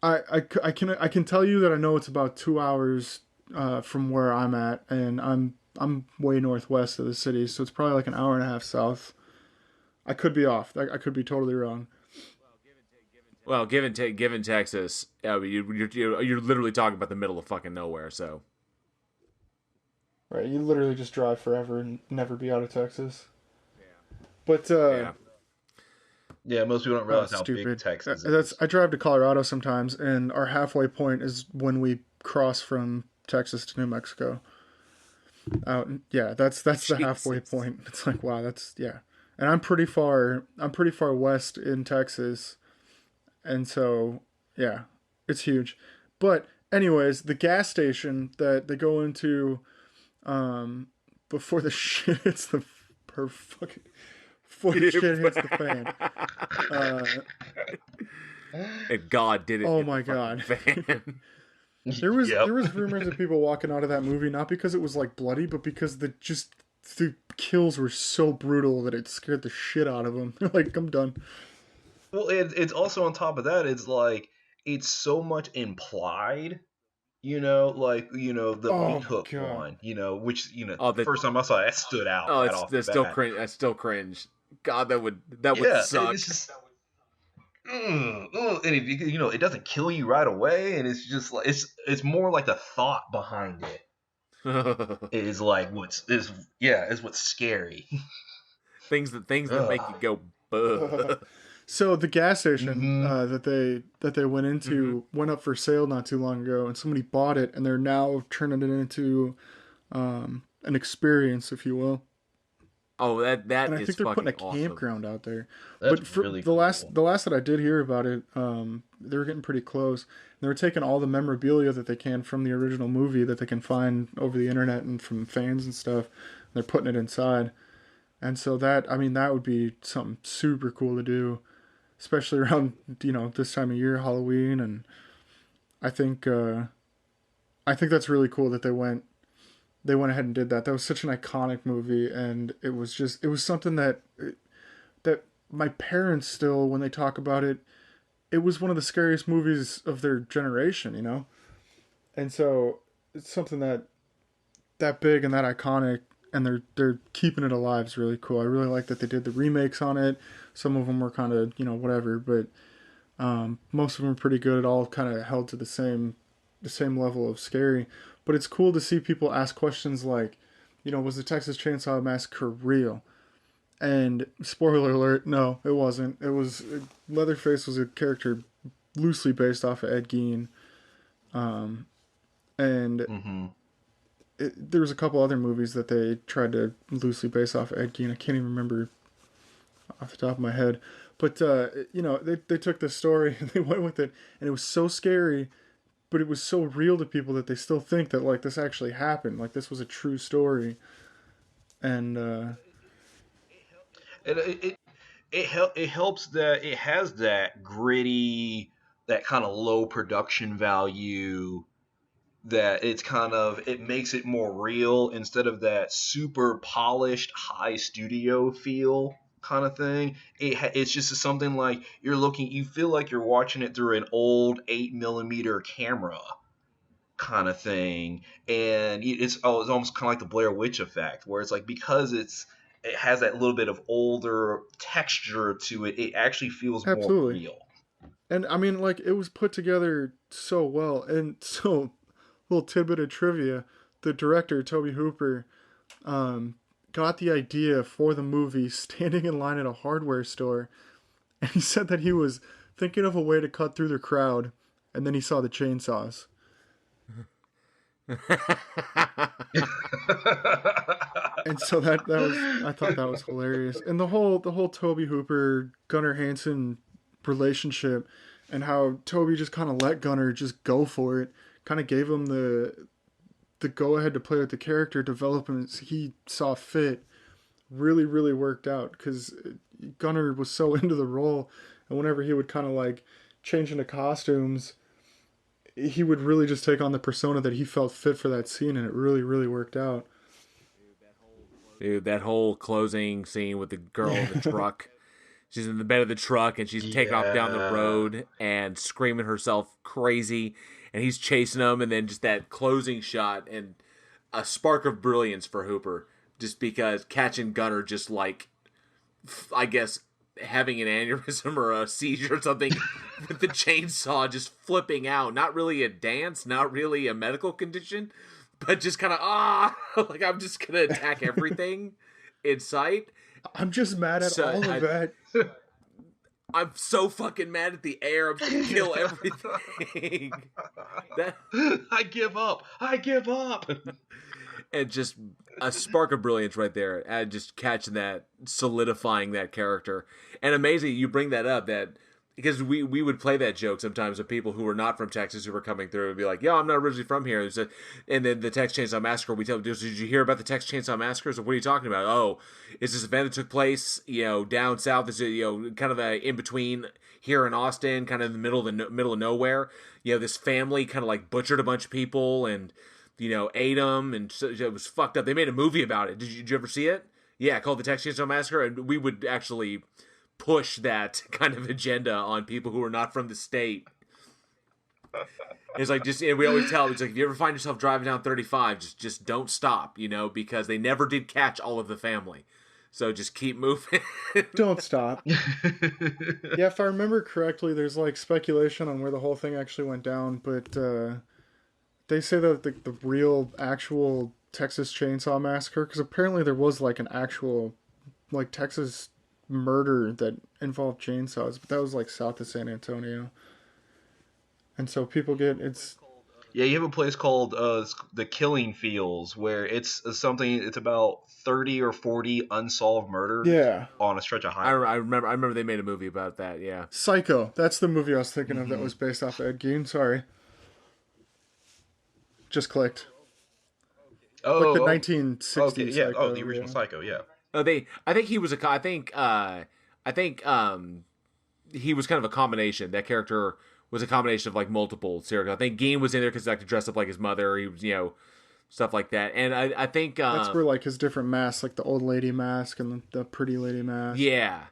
I can tell you that I know it's about 2 hours from where I'm at, and I'm way northwest of the city, so it's probably like an hour and a half south. I could be off. I could be totally wrong. Well, given Texas, you're literally talking about the middle of fucking nowhere. So Right, you literally just drive forever and never be out of Texas. But yeah. Yeah, most people don't oh, realize how big stupid. Texas That's is. I drive to Colorado sometimes, and our halfway point is when we cross from Texas to New Mexico. Out, yeah, that's the halfway Jesus. point. It's like wow, that's yeah, and I'm pretty far. I'm pretty far west in Texas, and so yeah, it's huge. But anyways, the gas station that they go into before the shit hits the per fucking before the shit hits the fan. Uh, And God did it. oh hit my the fucking god. fan. Yep. There was rumors of people walking out of that movie not because it was like bloody, but because the kills were so brutal that it scared the shit out of them. They're like, I'm done. Well, it's also on top of that, it's like it's so much implied, you know, like the Oh meat my hook god. one, which Oh, the first time I saw it, that stood out oh, right it's off the that's still bat. cringe. That's still cringe. God, that would Yeah, and suck. it's just, and it doesn't kill you right away, and it's just like it's more like the thought behind it is like is what's scary. things that make you Ugh. go. Buh. So the gas station Mm-hmm. that they went into went up for sale not too long ago, and somebody bought it, and they're now turning it into an experience, if you will. Oh, that And I is think they're putting a fucking awesome. campground out there. That's But for really the cool. last that I did hear about it, they were getting pretty close. They were taking all the memorabilia that they can from the original movie that they can find over the internet and from fans and stuff. And they're putting it inside. And so that would be something super cool to do, especially around this time of year, Halloween. And I think that's really cool that they went ahead and did that. That was such an iconic movie, and it was something that my parents still, when they talk about it, it was one of the scariest movies of their generation, And so it's something that big and that iconic, and they're keeping it alive is really cool. I really like that they did the remakes on it. Some of them were kind of whatever, but most of them are pretty good. It all kind of held to the same level of scary. But it's cool to see people ask questions like, was the Texas Chainsaw Massacre real? And spoiler alert, no, it wasn't. Leatherface was a character loosely based off of Ed Gein. And Mm-hmm. there was a couple other movies that they tried to loosely base off of Ed Gein. I can't even remember off the top of my head. But, they took this story and they went with it. And it was so scary, but it was so real to people that they still think that, like, this actually happened. Like, this was a true story. And, it it helps that it has that gritty, that kind of low production value, that it makes it more real instead of that super polished high studio feel kind of thing. It's just something like you feel like you're watching it through an old 8 millimeter camera kind of thing, and it's almost kind of like the Blair Witch effect, where it's like, because it has that little bit of older texture to it, it actually feels more Absolutely. real. And I mean, like, it was put together so well. And so, little tidbit of trivia: the director Toby Hooper um, got the idea for the movie standing in line at a hardware store, and he said that he was thinking of a way to cut through the crowd, and then he saw the chainsaws. And so that was, I thought that was hilarious. And the whole Toby Hooper Gunnar Hansen relationship, and how Toby just kind of let Gunnar just go for it, kind of gave him the go ahead to play with the character development he saw fit, really really worked out, because Gunnar was so into the role, and whenever he would kind of like change into costumes, he would really just take on the persona that he felt fit for that scene, and it really really worked out. Dude, that whole closing scene with the girl in the truck. She's in the bed of the truck, and she's taking off down the road and screaming herself crazy, and he's chasing them, and then just that closing shot, and a spark of brilliance for Hooper, just because catching Gunner just like, I guess, having an aneurysm or a seizure or something with the chainsaw just flipping out. Not really a dance, not really a medical condition, but just kind of, like, I'm just going to attack everything in sight. I'm just mad at all of that. I'm so fucking mad at the air. I'm just going to kill everything. I give up. And just a spark of brilliance right there. And just catching that, solidifying that character. And amazing you bring that up, that because we would play that joke sometimes with people who were not from Texas who were coming through and be like, "Yo, I'm not originally from here." And then the Texas Chainsaw Massacre, we tell them, "Did you hear about the Texas Chainsaw Massacre?" So what are you talking about? Oh, it's this event that took place, down south. It's kind of a in between here in Austin, kind of in the middle of nowhere. This family kind of like butchered a bunch of people and ate them, and so it was fucked up. They made a movie about it. Did you ever see it? Yeah, called the Texas Chainsaw Massacre, and we would actually push that kind of agenda on people who are not from the state. It's like, we always tell them, it's like, if you ever find yourself driving down 35, just don't stop, because they never did catch all of the family. So just keep moving. Don't stop. Yeah, if I remember correctly, there's like speculation on where the whole thing actually went down, but they say that the real actual Texas Chainsaw Massacre, because apparently there was like an actual like Texas murder that involved chainsaws, but that was like south of San Antonio, and so people it's yeah, you have a place called the Killing Fields, where it's about 30 or 40 unsolved murders on a stretch of highway. I remember they made a movie about that. Yeah, Psycho, that's the movie I was thinking of that was based off of Ed Gein. Sorry, just clicked. Like the 1960s. Okay, yeah. Psycho, the original Psycho, yeah. I think he was he was kind of a combination. That character was a combination of like multiple serial. I think Gein was in there because like to dress up like his mother. He was, stuff like that. And I think that's where like his different masks, like the old lady mask and the pretty lady mask. Yeah,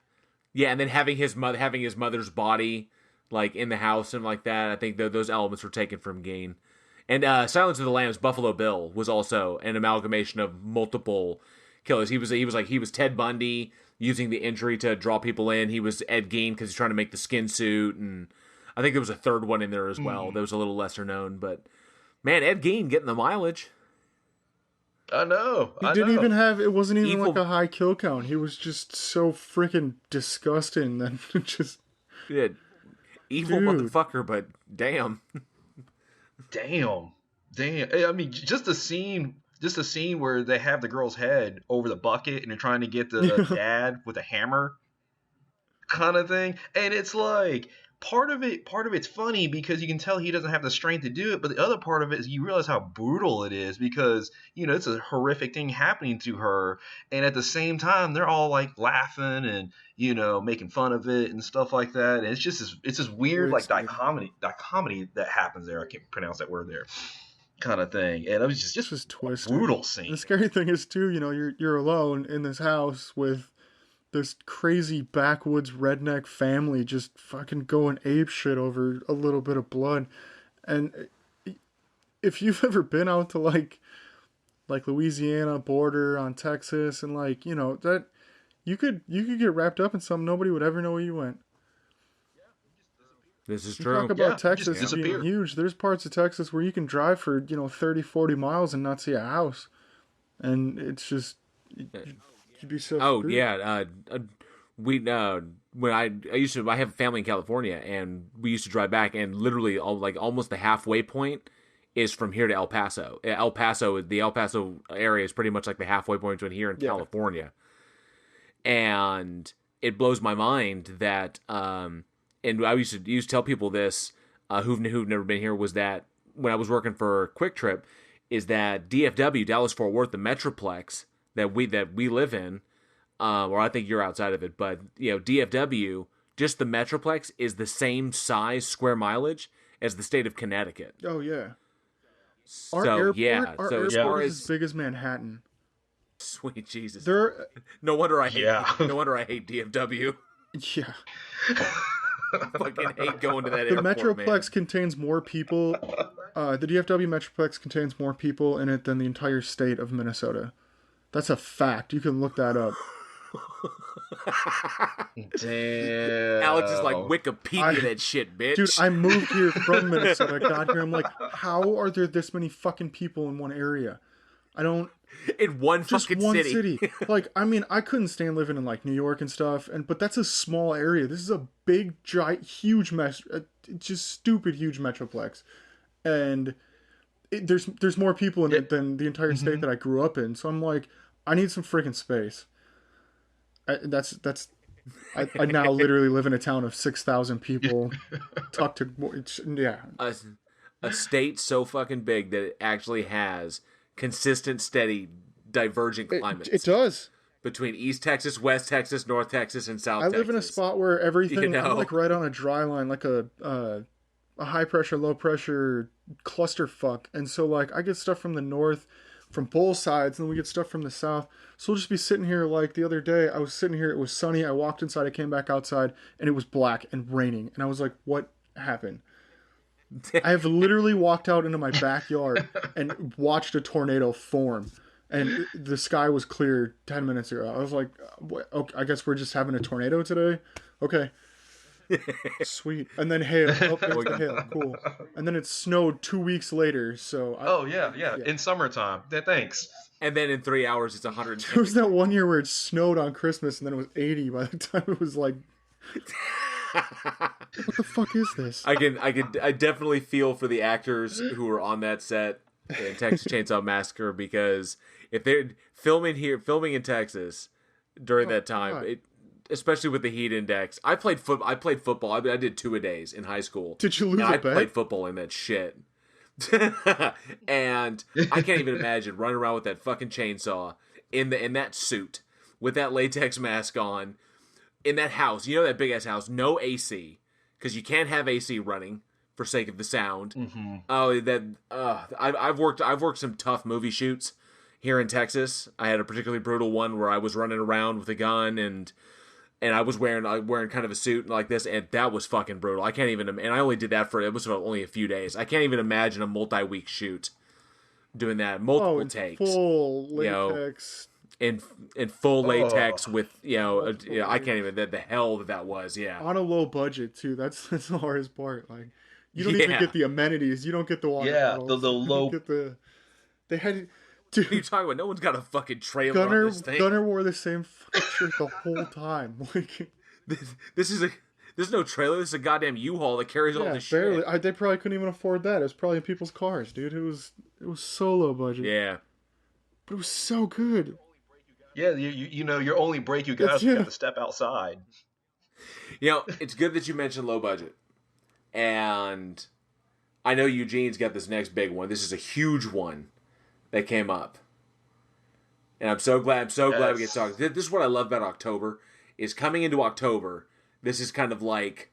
and then having his mother's body like in the house and like that. I think those elements were taken from Gein. And Silence of the Lambs, Buffalo Bill was also an amalgamation of multiple killers. He was Ted Bundy using the injury to draw people in. He was Ed Gein because he's trying to make the skin suit, and I think there was a third one in there as well. That was a little lesser known, but man, Ed Gein getting the mileage. I know. He didn't even have. It wasn't even like a high kill count. He was just so freaking disgusting that just evil motherfucker. But damn. I mean, just a scene where they have the girl's head over the bucket and they're trying to get the dad with a hammer kind of thing. And it's like, part of it's funny because you can tell he doesn't have the strength to do it, but the other part of it is you realize how brutal it is because, you know, it's a horrific thing happening to her, and at the same time they're all like laughing and, you know, making fun of it and stuff like that. And it's this weird like dichotomy that happens there. I can't pronounce that word there. Kind of thing. And it was just twisted. Brutal scene. The scary thing is too, you know, you're alone in this house with this crazy backwoods redneck family just fucking going ape shit over a little bit of blood. And if you've ever been out to like Louisiana border on Texas and like, you know, that you could get wrapped up in something, nobody would ever know where you went. This is true. Talk about Texas being huge. There's parts of Texas where you can drive for, you know, 30, 40 miles and not see a house. And it's just you'd be so screwed. Yeah, when I have family in California, and we used to drive back, and literally almost the halfway point is from here to El Paso. The El Paso area is pretty much like the halfway point between here and California. And it blows my mind that and I used to tell people this who've never been here, was that when I was working for Quick Trip, is that DFW, Dallas Fort Worth, the Metroplex that we live in, or I think you're outside of it, but you know, DFW, just the Metroplex is the same size square mileage as the state of Connecticut. Oh yeah. Our airport is as big as Manhattan. Sweet Jesus. No wonder I hate DFW. Yeah. Fucking hate going to that airport. The Metroplex man. Contains more people. The DFW Metroplex contains more people in it than the entire state of Minnesota. That's a fact. You can look that up. Damn. Alex is like Wikipedia that shit, bitch. Dude, I moved here from Minnesota. I got here. I'm like, how are there this many fucking people in one area? In one fucking city. Like, I mean, I couldn't stand living in like New York and stuff, but that's a small area. This is a big, giant, huge just stupid huge metroplex, and there's more people in it than the entire state that I grew up in. So I'm like, I need some freaking space. I now literally live in a town of 6,000 people, tucked to a state so fucking big that it actually has consistent, steady, divergent climates. It does. Between East Texas, West Texas, North Texas, and South Texas. I live in a spot where everything, I'm like right on a dry line, like a high pressure, low pressure clusterfuck. And so like I get stuff from the north, from both sides, and then we get stuff from the south. So we'll just be sitting here like the other day. I was sitting here, it was sunny. I walked inside, I came back outside, and it was black and raining. And I was like, what happened? I have literally walked out into my backyard and watched a tornado form, and the sky was clear 10 minutes ago. I was like, okay, I guess we're just having a tornado today. Okay. Sweet. And then hail. Oh, there's the hail. Cool. And then it snowed 2 weeks later. So yeah. In summertime. Thanks. And then in 3 hours it's 100. There was that one year where it snowed on Christmas and then it was 80 by the time it was like what the fuck is this? I definitely feel for the actors who were on that set in Texas Chainsaw Massacre, because if they're filming in Texas during that time, especially with the heat index. I played football. I did 2-a-days in high school. Did you lose a bet? I played football in that shit. And I can't even imagine running around with that fucking chainsaw in that suit with that latex mask on in that house. You know, that big ass house, no AC, because you can't have AC running for sake of the sound. Mm-hmm. I've worked some tough movie shoots here in Texas. I had a particularly brutal one where I was running around with a gun and I was wearing kind of a suit like this, and that was fucking brutal. I can't even, and I only did that it was only a few days. I can't even imagine a multi-week shoot doing that, multiple takes, full latex, in full latex with I can't even the hell that was. Yeah, on a low budget too. That's the hardest part. Like you don't even get the amenities. You don't get the water. Yeah, bottles. the low. They had. Dude, what are you talking about? No one's got a fucking trailer on this thing. Gunner wore the same fucking shirt the whole time. Like this is no trailer. This is a goddamn U-Haul that carries all this shit. Barely. They probably couldn't even afford that. It was probably in people's cars, dude. It was so low budget. Yeah, but it was so good. Yeah, you know your only break you got is you got to step outside. It's good that you mentioned low budget, And I know Eugene's got this next big one. This is a huge one that came up. And I'm so glad we get to talk. This is what I love about October, is coming into October, this is kind of like,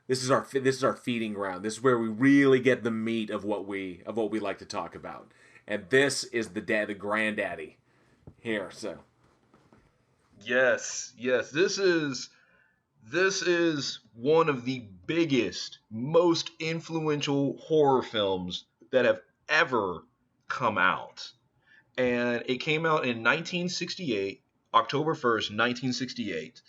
this is our feeding ground. This is where we really get the meat of what we like to talk about. And this is the granddaddy here, so. Yes. This is one of the biggest, most influential horror films that have ever come out. And it came out in 1968, October 1st, 1968.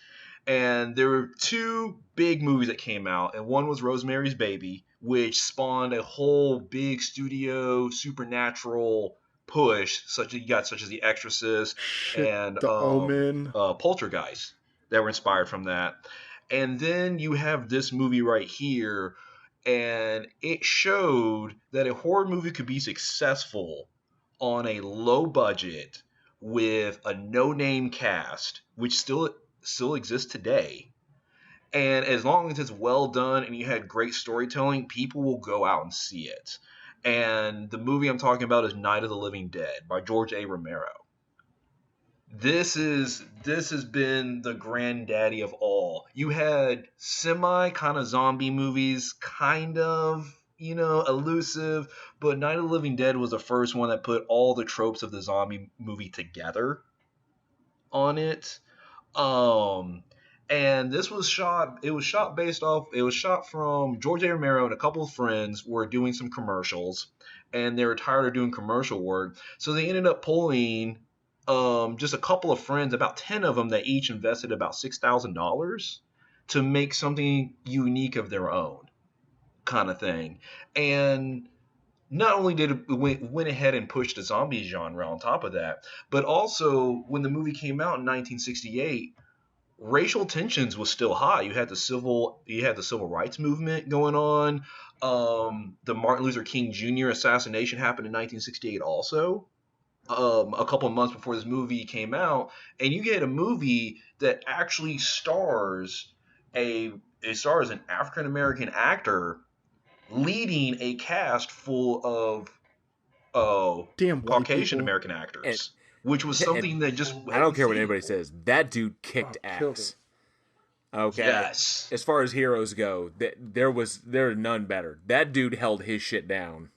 And there were two big movies that came out, and one was Rosemary's Baby, which spawned a whole big studio supernatural push, such as The Exorcist and The Omen, Poltergeist, that were inspired from that. And then you have this movie right here, and it showed that a horror movie could be successful on a low budget with a no-name cast, which still exists today. And as long as it's well done and you had great storytelling, people will go out and see it. And the movie I'm talking about is Night of the Living Dead by George A. Romero. This has been the granddaddy of all. You had semi kind of zombie movies, kind of, elusive, but Night of the Living Dead was the first one that put all the tropes of the zombie movie together on it. And this was shot from George A. Romero, and a couple of friends were doing some commercials, and they were tired of doing commercial work. So they ended up pulling just a couple of friends, about 10 of them, that each invested about $6,000 to make something unique of their own, kind of thing. And not only did it went ahead and push the zombie genre on top of that, but also when the movie came out in 1968, racial tensions was still high. You had the civil rights movement going on. The Martin Luther King Jr. assassination happened in 1968 also, a couple of months before this movie came out. And you get a movie that actually stars an African American actor leading a cast full of Caucasian American actors. Which was something that just... I don't care what anybody says. That dude kicked ass. Okay? Yes. As far as heroes go, there are none better. That dude held his shit down.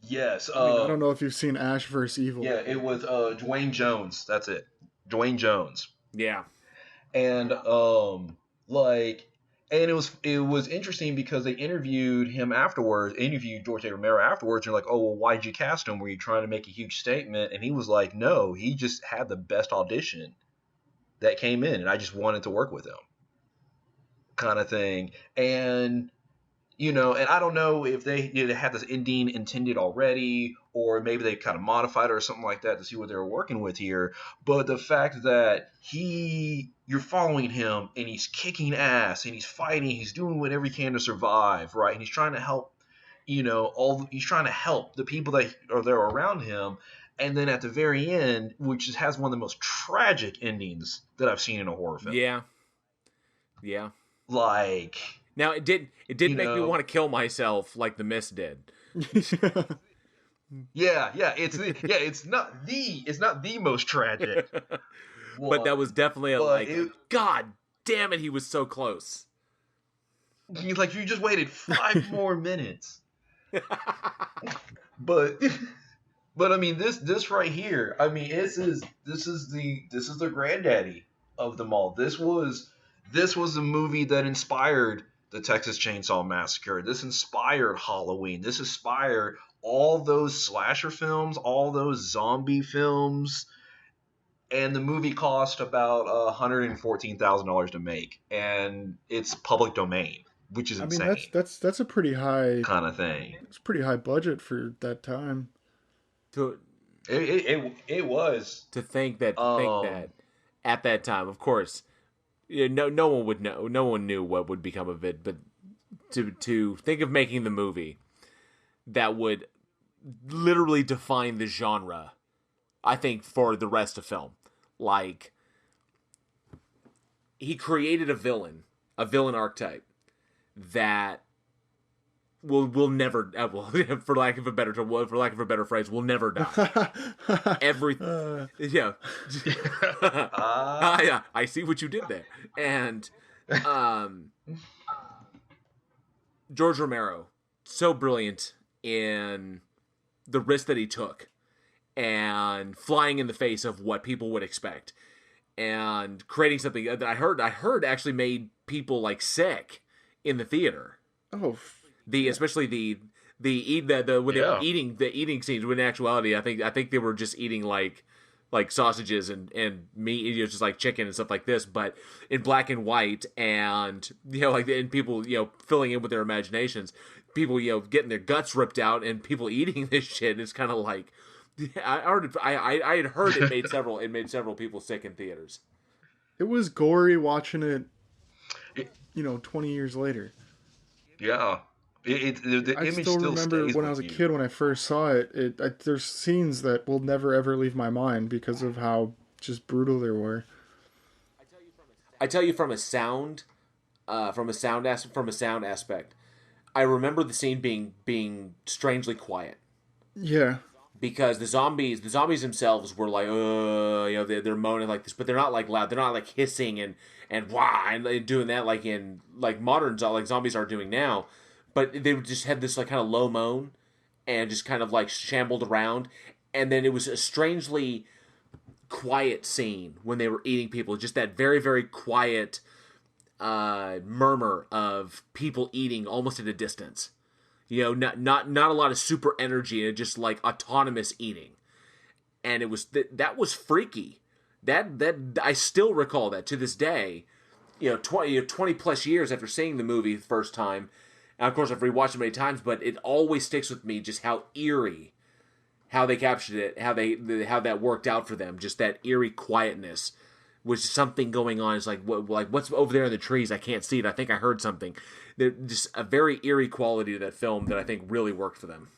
Yes. I don't know if you've seen Ash vs. Evil. Yeah, it was Dwayne Jones. That's it. Dwayne Jones. Yeah. And and it was interesting because they interviewed George A. Romero afterwards. And they're like, oh, well, why'd you cast him? Were you trying to make a huge statement? And he was like, no, he just had the best audition that came in, and I just wanted to work with him, kind of thing. And, and I don't know if they had this ending intended already, or maybe they kind of modified it or something like that to see what they were working with here. But the fact that you're following him, and he's kicking ass, and he's fighting, he's doing whatever he can to survive, right? And he's trying to help, he's trying to help the people that are there around him. And then at the very end, which has one of the most tragic endings that I've seen in a horror film. Yeah. Now it did make me want to kill myself like The Mist did. Yeah, it's not the most tragic. But that was definitely God damn it, he was so close. He's like, you just waited 5 more minutes. But I mean, this right here, I mean, this is the granddaddy of them all. This was the movie that inspired the Texas Chainsaw Massacre. This inspired Halloween. This inspired all those slasher films, all those zombie films. And the movie cost about $114,000 to make, and it's public domain, which is insane. I mean, that's a pretty high kind of thing. It's a pretty high budget for that time. It was to think that at that time, of course, no one would know. No one knew what would become of it, but to think of making the movie that would literally define the genre, I think, for the rest of film. Like, he created a villain archetype that we'll never for lack of a better phrase, we'll never die. Every yeah. Yeah, I see what you did there. And George Romero, so brilliant in the risk that he took and flying in the face of what people would expect and creating something that I heard actually made people like sick in the theater. Oh, especially the eating scenes. When in actuality, I think they were just eating like sausages and meat, just like chicken and stuff like this, but in black and white, and and people filling in with their imaginations, people getting their guts ripped out, and people eating this shit. It's kind of like I had heard it made several people sick in theaters. It was gory watching it 20 years later. Yeah. The I image still remember stays when I with was a you. kid when I first saw it. There's scenes that will never ever leave my mind because of how just brutal they were. I tell you from a sound aspect. I remember the scene being strangely quiet. Yeah. Because the zombies themselves were like, they're moaning like this, but they're not like loud. They're not like hissing and wah and doing that like in like modern like zombies are doing now. But they just had this like kind of low moan and just kind of like shambled around. And then it was a strangely quiet scene when they were eating people. Just that very, very quiet murmur of people eating almost at a distance. Not a lot of super energy and just like autonomous eating. And it was that was freaky. That I still recall that to this day. 20 plus years after seeing the movie the first time. And of course, I've rewatched it many times, but it always sticks with me just how eerie, how they captured it, how that worked out for them. Just that eerie quietness, was something going on. It's like what's over there in the trees? I can't see it. I think I heard something. There's just a very eerie quality to that film that I think really worked for them.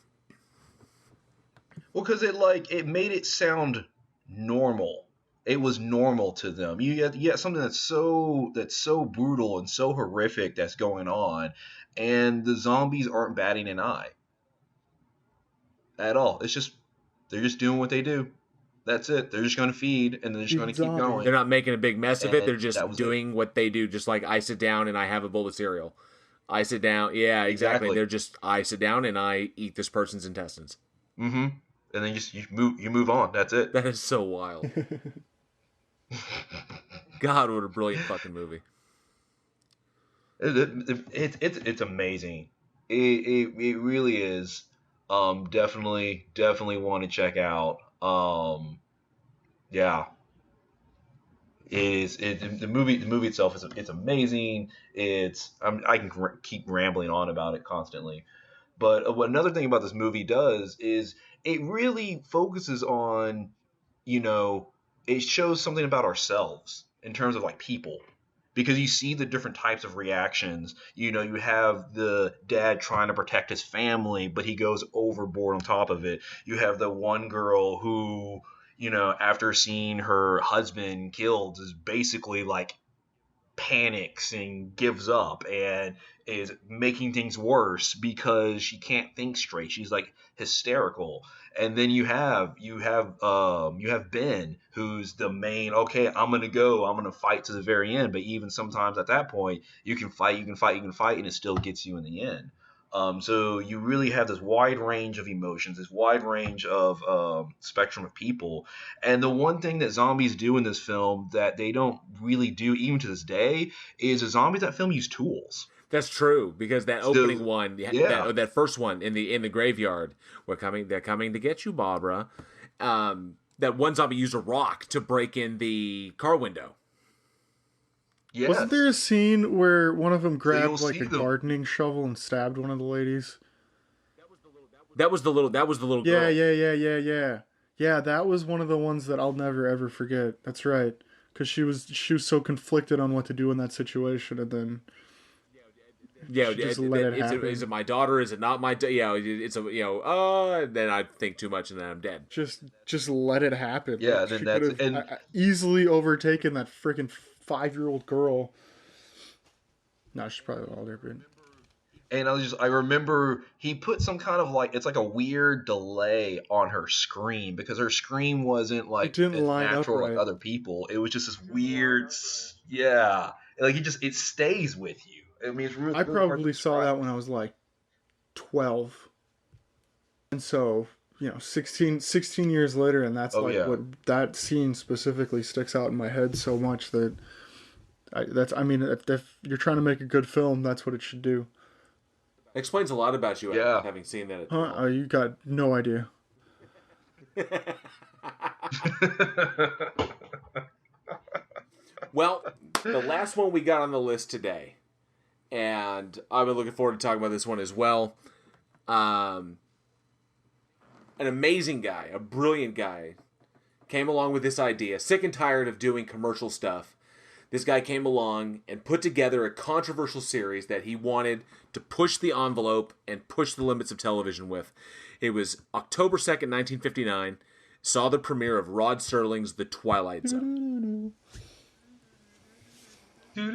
Well, because it made it sound normal. It was normal to them. You had something that's so brutal and so horrific that's going on, and the zombies aren't batting an eye at all. It's just they're just doing what they do. That's it. They're just going to feed, and they're just going to keep going. They're not making a big mess of it. They're just doing it. What they do. Just like I sit down and I have a bowl of cereal. I sit down. Yeah, exactly. They're just I sit down and I eat this person's intestines. Mm-hmm. And then you move on. That's it. That is so wild. God, what a brilliant fucking movie. It's amazing. It really is. Definitely want to check out. Yeah. It is. The movie itself it's amazing. I can keep rambling on about it constantly, but what another thing about this movie does is it really focuses on, it shows something about ourselves in terms of like people, because you see the different types of reactions. You have the dad trying to protect his family, but he goes overboard on top of it. You have the one girl who, after seeing her husband killed, is basically like panics and gives up and is making things worse because she can't think straight. She's like hysterical. And then you have Ben, who's the main, okay, I'm going to fight to the very end. But even sometimes at that point, you can fight, and it still gets you in the end. So you really have this wide range of emotions, this wide range of spectrum of people. And the one thing that zombies do in this film that they don't really do even to this day is the zombies in that film use tools. That's true, because that opening one, yeah. that first one in the graveyard, they're coming to get you, Barbara. That one zombie used a rock to break in the car window. Yes. Wasn't there a scene where one of them grabbed like a gardening shovel and stabbed one of the ladies? That was the little girl. Yeah. Yeah, that was one of the ones that I'll never ever forget. That's right, because she was so conflicted on what to do in that situation, and then just let it happen. Is it my daughter? Is it not my? It's then I think too much and then I'm dead. Just let it happen. Yeah, like, then she could have easily overtaken that freaking 5-year-old girl. No, she's probably older, but And I remember he put some kind of like, it's like a weird delay on her scream because her scream wasn't It like didn't as line up natural like right. other people. It was just this weird, yeah. Like it stays with you. I mean, it's I really hard to probably saw describe. that when I was like 12. And so, 16 years later, and that's Oh like yeah, what that scene specifically sticks out in my head so much that I mean, if you're trying to make a good film, that's what it should do. Explains a lot about you, yeah. having seen that at Huh? 12. Oh, you got no idea. Well, the last one we got on the list today, and I've been looking forward to talking about this one as well. Um, an amazing guy, a brilliant guy, came along with this idea, sick and tired of doing commercial stuff. This guy came along and put together a controversial series that he wanted to push the envelope and push the limits of television with. It was October 2nd, 1959, saw the premiere of Rod Serling's The Twilight Zone. And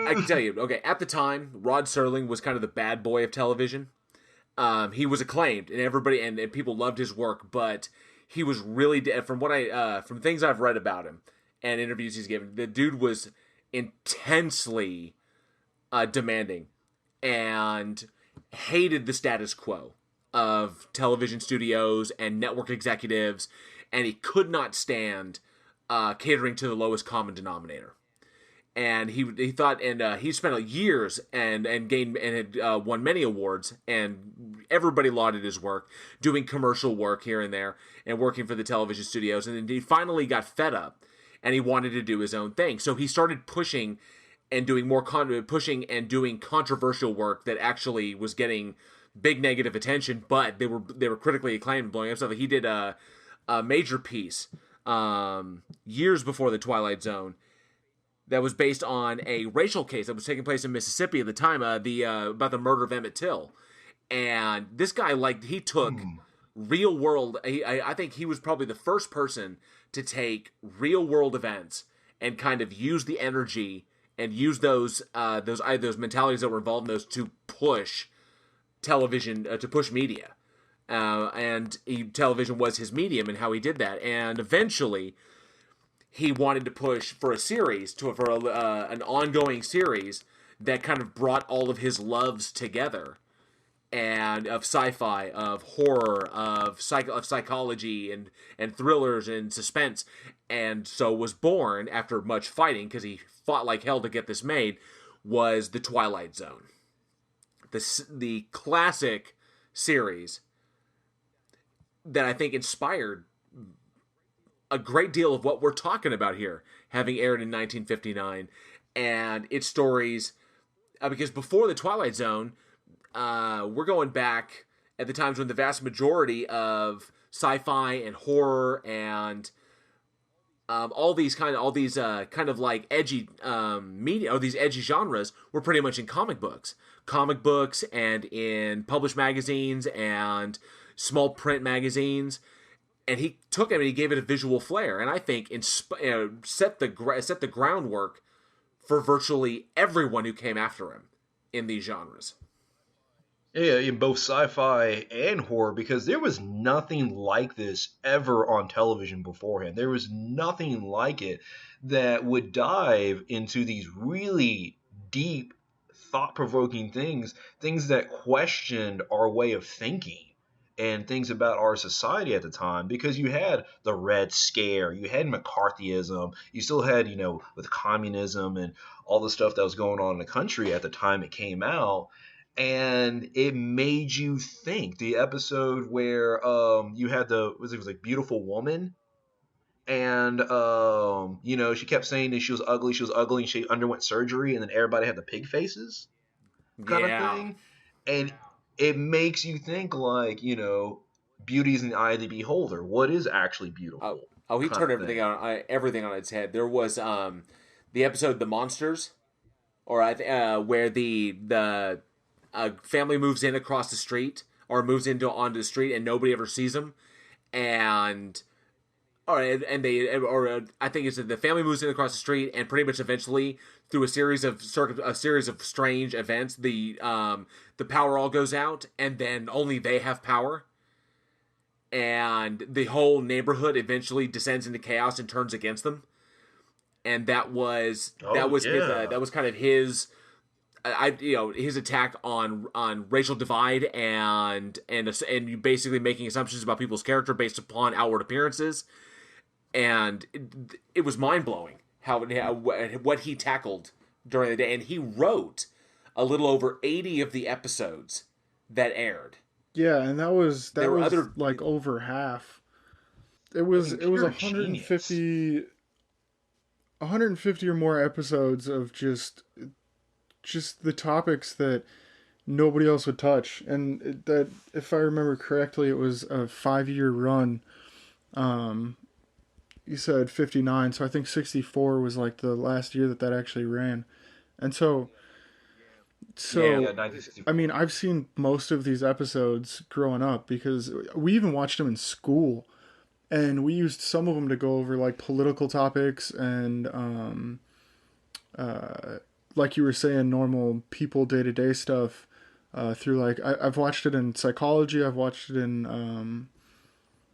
I can tell you, okay, at the time, Rod Serling was kind of the bad boy of television. He was acclaimed, and everybody and people loved his work, but he was really from things I've read about him and interviews he's given, the dude was intensely demanding and hated the status quo of television studios and network executives, and he could not stand catering to the lowest common denominator. And he thought, and he spent years and gained and had won many awards, and everybody lauded his work, doing commercial work here and there, and working for the television studios. And then he finally got fed up, and he wanted to do his own thing. So he started pushing and doing pushing and doing controversial work that actually was getting big negative attention, but they were critically acclaimed, and blowing up stuff. Like he did a major piece years before the Twilight Zone that was based on a racial case that was taking place in Mississippi at the time, about the murder of Emmett Till. And this guy, he took real world. I think he was probably the first person to take real world events and kind of use the energy and use those mentalities that were involved in those to push television, to push media. Television was his medium, and how he did that. And eventually, he wanted to push for a series, an ongoing series that kind of brought all of his loves together, and of sci-fi, of horror, of psychology, and thrillers and suspense. And so was born, after much fighting, because he fought like hell to get this made, was The Twilight Zone. The classic series that I think inspired a great deal of what we're talking about here, having aired in 1959, and its stories, because before the Twilight Zone, we're going back at the times when the vast majority of sci-fi and horror and all these kind of like edgy media, or these edgy genres, were pretty much in comic books and in published magazines and small print magazines. And he took it and he gave it a visual flair, and I think set the groundwork for virtually everyone who came after him in these genres. Yeah, in both sci-fi and horror, because there was nothing like this ever on television beforehand. There was nothing like it that would dive into these really deep, thought-provoking things that questioned our way of thinking and things about our society at the time, because you had the Red Scare, you had McCarthyism, you still had, with communism and all the stuff that was going on in the country at the time it came out. And it made you think. The episode where you had it was like Beautiful Woman, and she kept saying that she was ugly, and she underwent surgery, and then everybody had the pig faces kind of Yeah. thing. And it makes you think, like, beauty's in the eye of the beholder. What is actually beautiful? He kind turned of thing. everything on its head. There was the episode The Monsters, or where the family moves in across the street, or moves onto the street, and nobody ever sees them, and I think it's the family moves in across the street, and pretty much eventually through a series of strange events, the power all goes out, and then only they have power, and the whole neighborhood eventually descends into chaos and turns against them. And that was kind of his his attack on racial divide and basically making assumptions about people's character based upon outward appearances, and it was mind blowing what he tackled during the day, and he wrote a little over 80 of the episodes that aired. Yeah, and that was like over half. It was 150 or more episodes of just the topics that nobody else would touch, and that, if I remember correctly, it was a 5-year run. You said 59, so I think 64 was like the last year that actually ran, and so I mean, I've seen most of these episodes growing up because we even watched them in school. And we used some of them to go over like political topics and, like you were saying, normal people day-to-day stuff, through like, I've watched it in psychology. I've watched it in,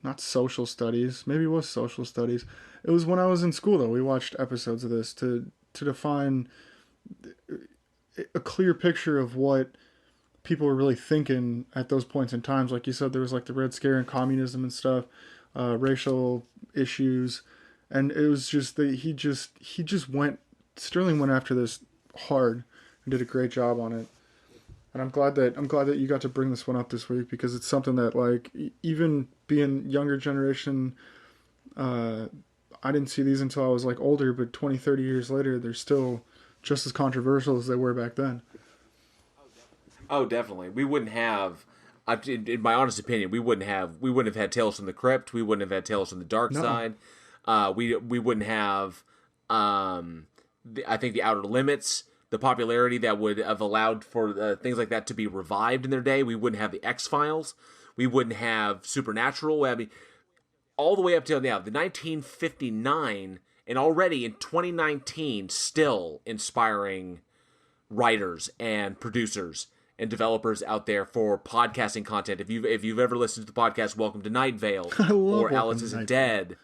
not social studies. Maybe it was social studies. It was when I was in school though. We watched episodes of this to define a clear picture of what people were really thinking at those points in times. Like you said, there was like the Red Scare and communism and stuff. Racial issues, and it was just that Sterling went after this hard and did a great job on it. And I'm glad that you got to bring this one up this week, because it's something that, like, even being younger generation, I didn't see these until I was like older, but 20-30 years later they're still just as controversial as they were back then. Oh, definitely. We wouldn't have, in my honest opinion, we wouldn't have had Tales from the Crypt. We wouldn't have had Tales from the Darkside. No. We wouldn't have, I think, The Outer Limits, the popularity that would have allowed for things like that to be revived in their day. We wouldn't have the X-Files. We wouldn't have Supernatural. I mean, all the way up till now, the 1959, and already in 2019, still inspiring writers and producers and developers out there for podcasting content. If you've ever listened to the podcast Welcome to Night Vale or Alice Isn't Dead,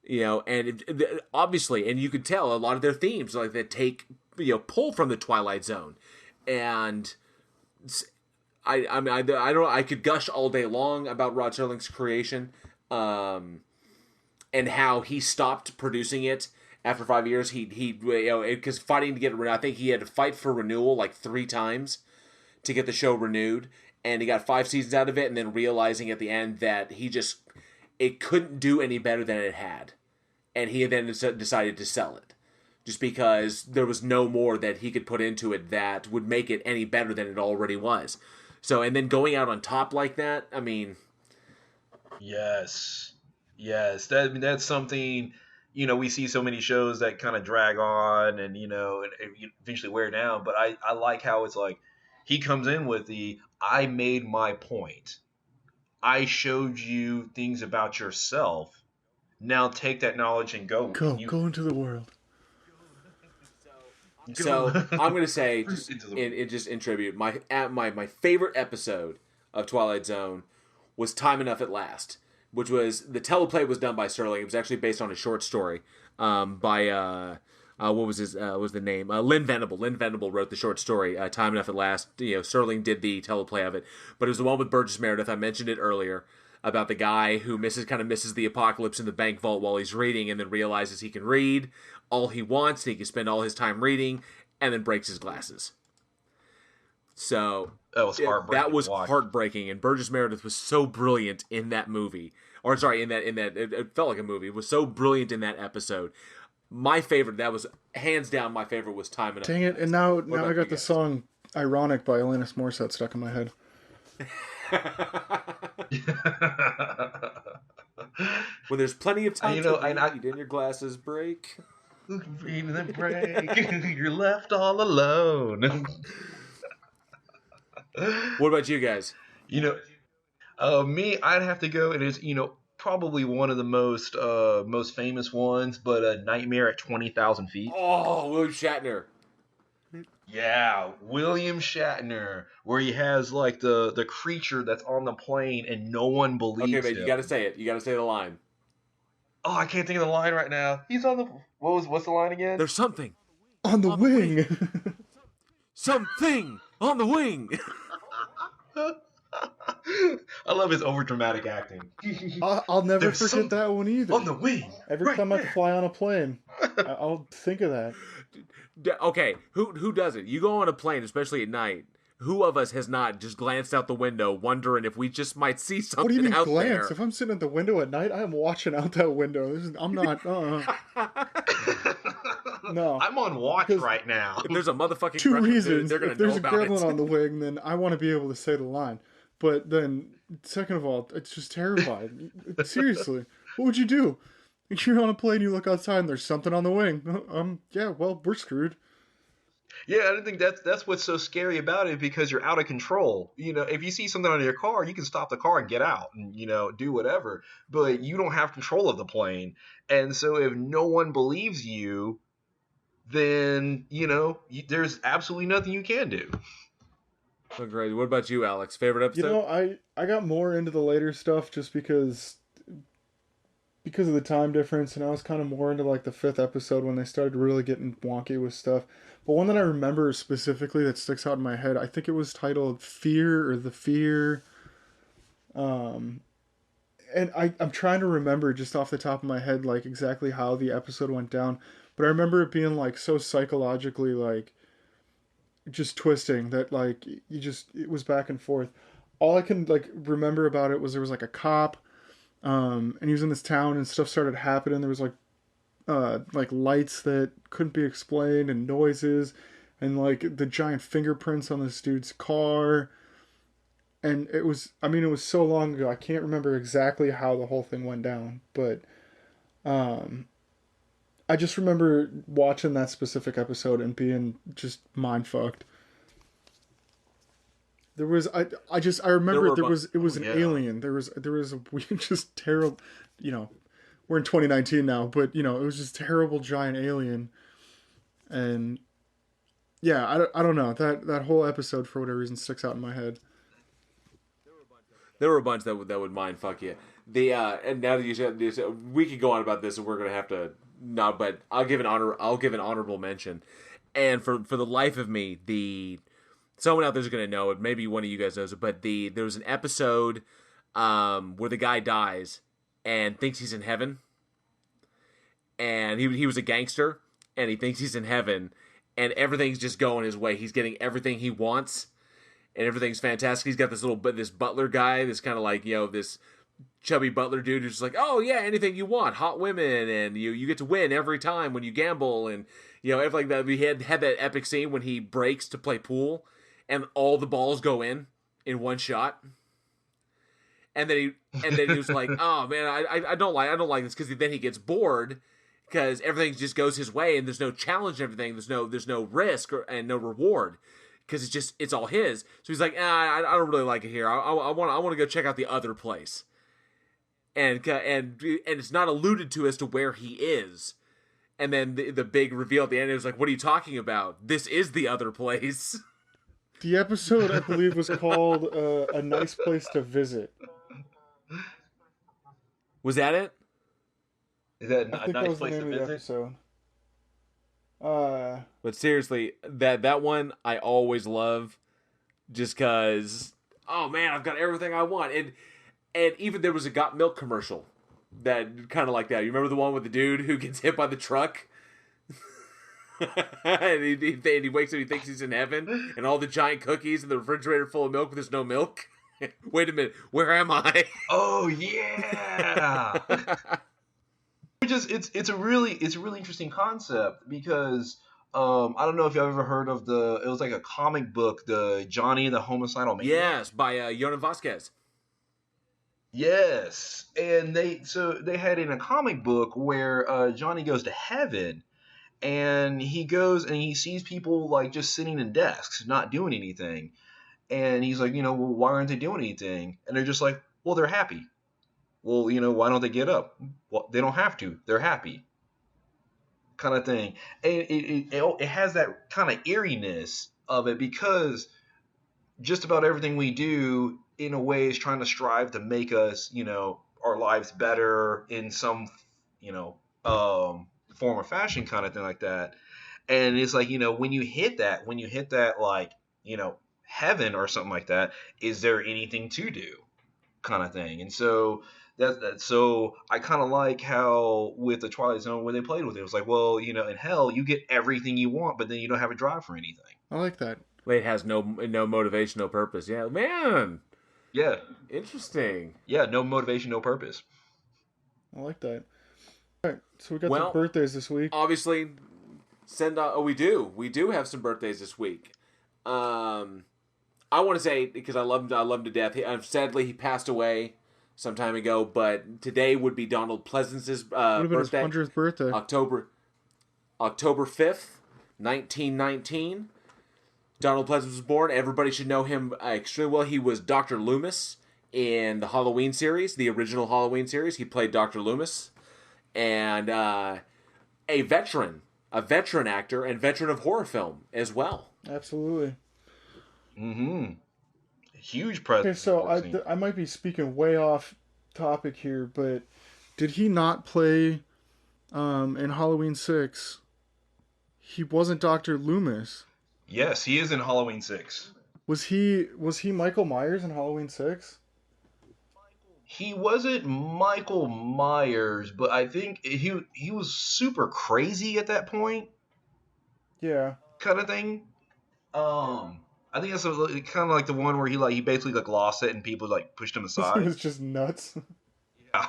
and obviously, and you could tell a lot of their themes like that take pull from the Twilight Zone, and I could gush all day long about Rod Serling's creation, and how he stopped producing it after 5 years. Because fighting to get it, I think he had to fight for renewal like 3 times to get the show renewed, and he got 5 seasons out of it, and then realizing at the end that it couldn't do any better than it had, and he then decided to sell it, just because there was no more that he could put into it that would make it any better than it already was. So, and then going out on top like that, I mean, yes, that's something. We see so many shows that kind of drag on and eventually wear down. But I like how it's like he comes in with I made my point. I showed you things about yourself. Now take that knowledge and go into the world. So I'm going to say, just in tribute, my favorite episode of Twilight Zone was Time Enough at Last, which was, the teleplay was done by Serling. It was actually based on a short story by what was the name? Lynn Venable. Lynn Venable wrote the short story, Time Enough at Last. Serling did the teleplay of it, but it was the one with Burgess Meredith. I mentioned it earlier about the guy who misses the apocalypse in the bank vault while he's reading, and then realizes he can read all he wants, and he can spend all his time reading, and then breaks his glasses. So that was heartbreaking, and Burgess Meredith was so brilliant in that movie. Or sorry, in that it felt like a movie. It was so brilliant in that episode. My favorite, that was hands down my favorite, was Time Enough. Dang it! And now I got the song "Ironic" by Alanis Morissette stuck in my head. When there's plenty of time to read and your glasses break. Reading the break, you're left all alone. What about you guys? Me, I'd have to go. It is, probably one of the most famous ones, but a Nightmare at 20,000 Feet. Oh, William Shatner. Yeah, William Shatner, where he has like the creature that's on the plane and no one Okay, believes man, you him. got to say it. You got to say the line. Oh, I can't think of the line right now. He's on the what's the line again? There's something On the wing. something on the wing. I love his overdramatic acting. I'll never There's forget that one either. On the wing. Every right time I there. fly on a plane, I'll think of that. Okay, who does it? You go on a plane, especially at night. Who of us has not just glanced out the window, wondering if we just might see something What do you mean out glance? there? If I'm sitting at the window at night, I am watching out that window. I'm not. No. I'm on watch Because right now. If there's a motherfucking Two gremlin, reasons. they're gonna If there's know a about gremlin it. on the wing, then I want to be able to say the line. But then, second of all, it's just terrifying. Seriously, what would you do? You're on a plane, you look outside, and there's something on the wing. Yeah, well, we're screwed. Yeah, I think that's what's so scary about it, because you're out of control. You know, if you see something on your car, you can stop the car and get out and, do whatever. But you don't have control of the plane. And so if no one believes you, then, there's absolutely nothing you can do. So great. What about you, Alex? Favorite episode? I got more into the later stuff just because of the time difference, and I was kind of more into like the 5th episode when they started really getting wonky with stuff. But one that I remember specifically that sticks out in my head, I think it was titled Fear or The Fear. And I'm trying to remember just off the top of my head like exactly how the episode went down, but I remember it being like so psychologically like just twisting that like it was back and forth. All I can like remember about it was there was like a cop, and he was in this town and stuff started happening. There was like lights that couldn't be explained and noises and like the giant fingerprints on this dude's car. And it was so long ago, I can't remember exactly how the whole thing went down, but I just remember watching that specific episode and being just mind fucked. There was I remember it was an alien. There was a weird, just terrible, we're in 2019 now, but it was just terrible giant alien. And yeah, I don't know, that whole episode for whatever reason sticks out in my head. There were a bunch that would mind fuck you. And now that you said this, we could go on about this, and we're gonna have to no, but I'll give an honorable mention. And for the life of me, someone out there's gonna know it. Maybe one of you guys knows it, but there was an episode where the guy dies and thinks he's in heaven, and he was a gangster, and he thinks he's in heaven, and everything's just going his way. He's getting everything he wants. And everything's fantastic. He's got this butler guy, this kind of like, this chubby butler dude who's just like, oh yeah, anything you want, hot women, and you get to win every time when you gamble, and everything like that. We had that epic scene when he breaks to play pool, and all the balls go in one shot. And then he was like, oh man, I don't like this, because then he gets bored because everything just goes his way and there's no challenge and everything. There's no risk and no reward. Because it's all his. So he's like, I don't really like it here. I want to go check out the other place. And it's not alluded to as to where he is. And then the big reveal at the end is like, what are you talking about? This is the other place. The episode, I believe, was called A Nice Place to Visit. Was that it? Is that I think a nice that was the place name to of the visit? episode. But seriously, that one I always love, just because, oh man, I've got everything I want. And even there was a Got Milk commercial that kind of like that. You remember the one with the dude who gets hit by the truck? and he wakes up, he thinks he's in heaven, and all the giant cookies and the refrigerator full of milk, but there's no milk. Wait a minute, where am I? Oh yeah. It's a really interesting concept, because I don't know if you've ever heard of it was like a comic book, the Johnny and the Homicidal Maniac. Yes, by Yonan Vasquez. Yes, and they had in a comic book where Johnny goes to heaven, and he goes and he sees people like just sitting in desks, not doing anything, and he's like, well, why aren't they doing anything? And they're just like, well, they're happy. Well, why don't they get up? Well, they don't have to. They're happy, kind of thing. And it has that kind of eeriness of it because just about everything we do, in a way, is trying to strive to make us, our lives better in some, form or fashion, kind of thing like that. And it's like, when you hit that, like, heaven or something like that, is there anything to do, kind of thing. And so so I kind of like how with the Twilight Zone when they played with it, it was like, well, in hell you get everything you want, but then you don't have a drive for anything. I like that. It has no motivation, no purpose. Yeah, man. Yeah. Interesting. Yeah, no motivation, no purpose. I like that. All right, so we got some birthdays this week. Obviously, we do have some birthdays this week. I want to say, because I love him to death. Sadly, he passed away some time ago, but today would be Donald Pleasance's birthday. Would have been his 100th birthday. October 5th, 1919. Donald Pleasance was born. Everybody should know him extremely well. He was Dr. Loomis in the Halloween series, the original Halloween series. He played Dr. Loomis. And a veteran actor and veteran of horror film as well. Absolutely. Mm-hmm. Huge presence. Okay, so I might be speaking way off topic here, but did he not play in Halloween 6? He wasn't Dr. Loomis. Yes, he is in Halloween 6. Was he Michael Myers in Halloween 6? He wasn't Michael Myers, but I think he was super crazy at that point. Yeah. Kind of thing. I think that's kind of like the one where he basically like lost it and people like pushed him aside. He was just nuts. Yeah.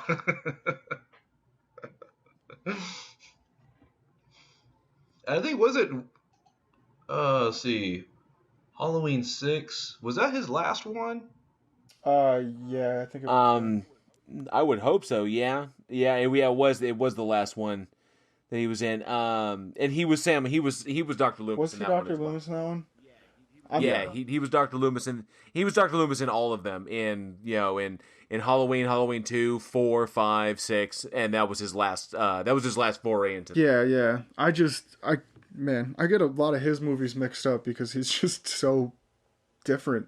I think let's see, Halloween 6, was that his last one? Yeah, I think it was. I would hope so. Yeah. It was the last one that he was in. And he was He was Dr. Loomis. Was he Dr. Loomis in that one? He was Dr. Loomis, and he was Dr. Loomis in all of them. In Halloween, Halloween 2, 4, 5, 6, and that was his last. That was his last foray into. Yeah. I get a lot of his movies mixed up because he's just so different.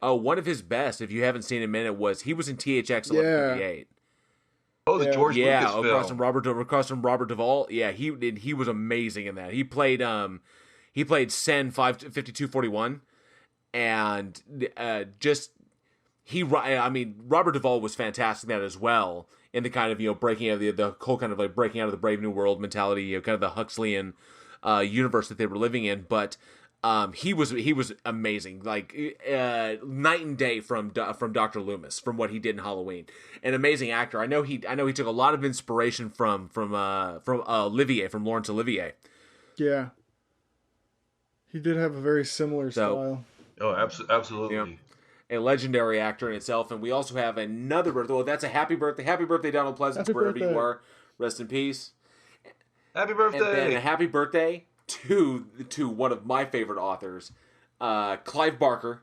Oh, one of his best, if you haven't seen him in it, he was in THX 1158. Oh, the George Lucas film. Across from Robert Duvall. Yeah, he was amazing in that. He played Sen 5241, and Robert Duvall was fantastic in that as well, in the kind of breaking out of the whole kind of like breaking out of the Brave New World mentality, kind of the Huxleyan universe that they were living in, but. He was amazing, like night and day from Dr. Loomis, from what he did in Halloween. An amazing actor. I know he took a lot of inspiration from Olivier, from Laurence Olivier. Yeah, he did have a very similar style. Oh, absolutely. Yeah. A legendary actor in itself, and we also have another birthday. Well, that's a happy birthday, Donald Pleasance, wherever you are. Rest in peace. Happy birthday. And then a happy birthday to one of my favorite authors. Clive Barker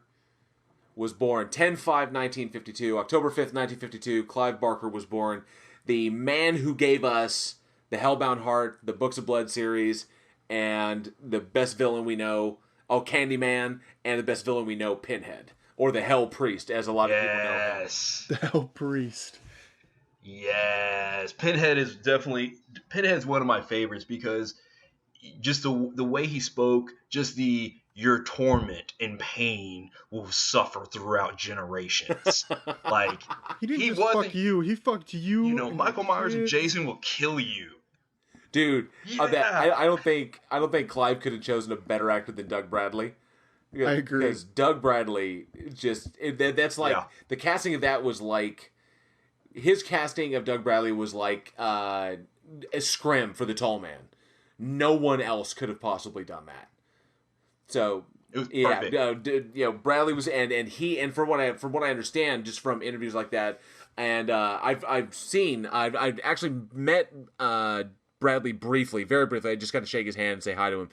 was born 10/5/1952. October 5th, 1952. Clive Barker was born. The man who gave us the Hellbound Heart, the Books of Blood series, and the best villain we know, Candyman, and the best villain we know, Pinhead. Or the Hell Priest, as a lot of people know him. The Hell Priest. Yes. Pinhead's one of my favorites because just the way he spoke, just your torment and pain will suffer throughout generations. Like he didn't fuck you, he fucked you. Michael Myers and Jason will kill you. Dude, yeah. I don't think Clive could have chosen a better actor than Doug Bradley. I agree. Because Doug Bradley that's like the casting of that was like his casting of Doug Bradley was like a scrim for the tall man. No one else could have possibly done that. So Bradley was and from what I understand, just from interviews like that, and I've actually met Bradley briefly, very briefly. I just got to shake his hand and say hi to him.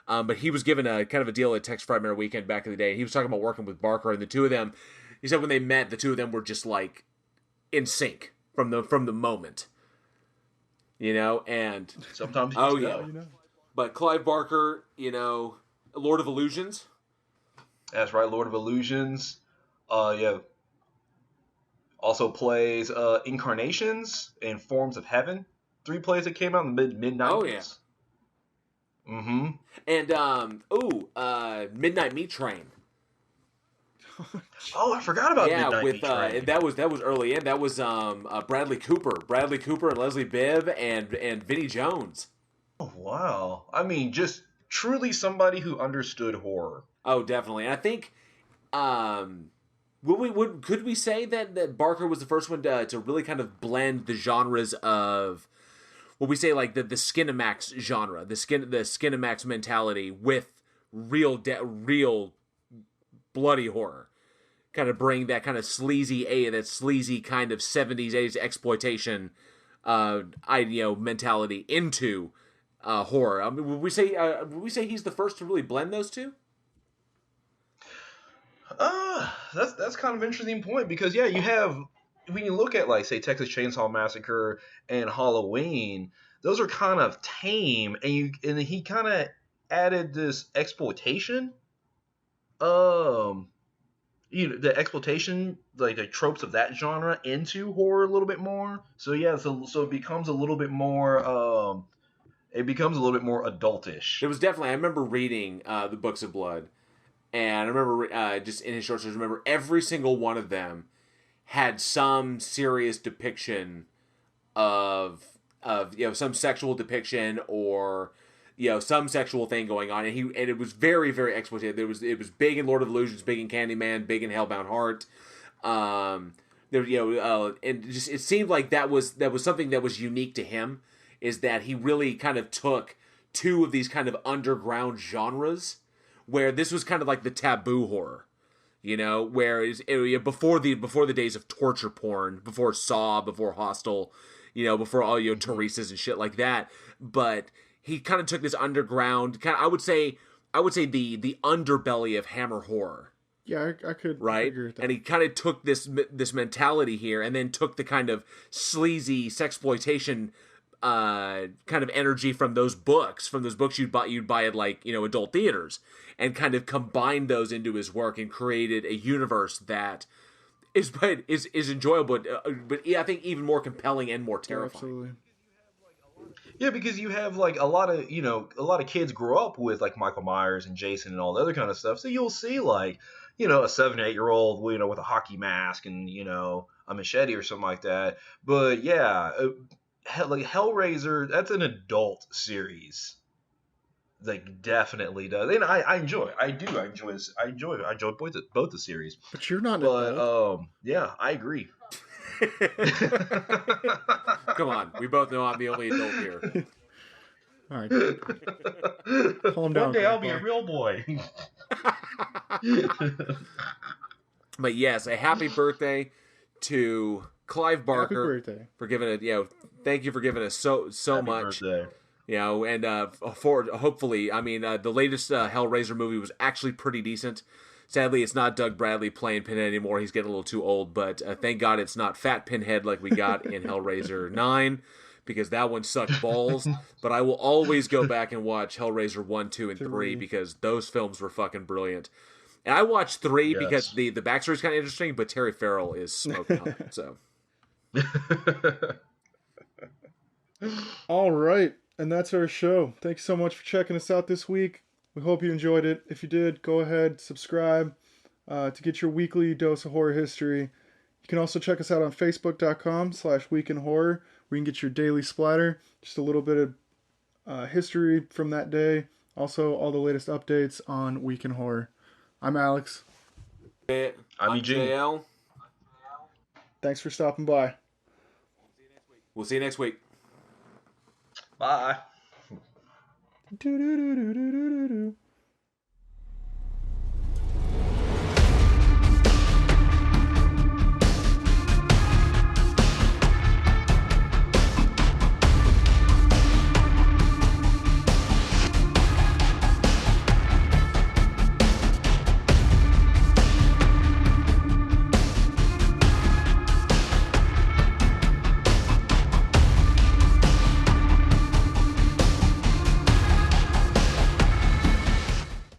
But he was given a kind of a deal at Texas Frightmare Weekend back in the day. And he was talking about working with Barker, and the two of them. He said when they met, the two of them were just like in sync from the moment. And Sometimes you oh just yeah, know. but Clive Barker, Lord of Illusions. That's right, Lord of Illusions. Yeah. Also plays Incarnations and Forms of Heaven. 3 plays that came out in the mid Oh yeah, 90s. Mm-hmm. And Midnight Meat Train. Oh, I forgot about Yeah, Midnight with Meat Train. that was early in. That was Bradley Cooper and Leslie Bibb and Vinnie Jones. Oh, wow. I mean, just truly somebody who understood horror. Oh, definitely. And I think, could we say that Barker was the first one to really kind of blend the genres of what we say like the Skinamax genre, the Skinamax mentality with real bloody horror. Kind of bring that kind of sleazy kind of 70s 80s exploitation mentality into horror. I mean, would we say he's the first to really blend those two? That's kind of an interesting point because yeah, you have when you look at like say Texas Chainsaw Massacre and Halloween, those are kind of tame, and he kind of added this exploitation, the exploitation, like the tropes of that genre into horror a little bit more. So yeah, so it becomes a little bit more adultish. It was definitely. I remember reading the Books of Blood, and I remember just in his short stories. Remember every single one of them had some serious depiction of some sexual depiction or some sexual thing going on, and it was very very exploitative. It was big in Lord of Illusions, big in Candyman, big in Hellbound Heart. There and just it seemed like that was something that was unique to him, is that he really kind of took two of these kind of underground genres where this was kind of like the taboo horror. Whereas before the days of torture porn, before Saw, before Hostel, before all Teresa's and shit like that. But he kind of took this underground I would say the underbelly of Hammer horror. Yeah, I could right, agree with that. And he kind of took this mentality here, and then took the kind of sleazy sexploitation kind of energy from those books you'd buy at like adult theaters, and kind of combined those into his work and created a universe that is enjoyable, but I think even more compelling and more terrifying. Absolutely. Yeah, because you have like a lot of kids grow up with like Michael Myers and Jason and all the other kind of stuff. So you'll see like a 7 or 8 year old with a hockey mask and a machete or something like that. But yeah, like Hellraiser, that's an adult series. Like definitely does, and I enjoy it. I enjoy this. I enjoy both the series. But you're not an But adult. yeah, I agree. Come on, we both know I'm the only adult here. All right, calm down. One day I'll be a real boy. But yes, a happy birthday to Clive Barker. Happy birthday for giving it. Thank you for giving us so Happy much. Birthday. And for hopefully, I mean, the latest Hellraiser movie was actually pretty decent. Sadly, it's not Doug Bradley playing Pinhead anymore. He's getting a little too old, but thank God it's not Fat Pinhead like we got in Hellraiser 9, because that one sucked balls. But I will always go back and watch Hellraiser 1, 2, and 3, because those films were fucking brilliant. And I watched 3 because the backstory's kind of interesting, but Terry Farrell is smoking on it, so. All right, and that's our show. Thank you so much for checking us out this week. We hope you enjoyed it. If you did, go ahead, subscribe to get your weekly dose of horror history. You can also check us out on Facebook.com/weekinhorror, where you can get your daily splatter, just a little bit of history from that day. Also, all the latest updates on Week in Horror. I'm Alex. I'm Eugene. JL. Thanks for stopping by. We'll see you next week. Bye. Do do do do do do do.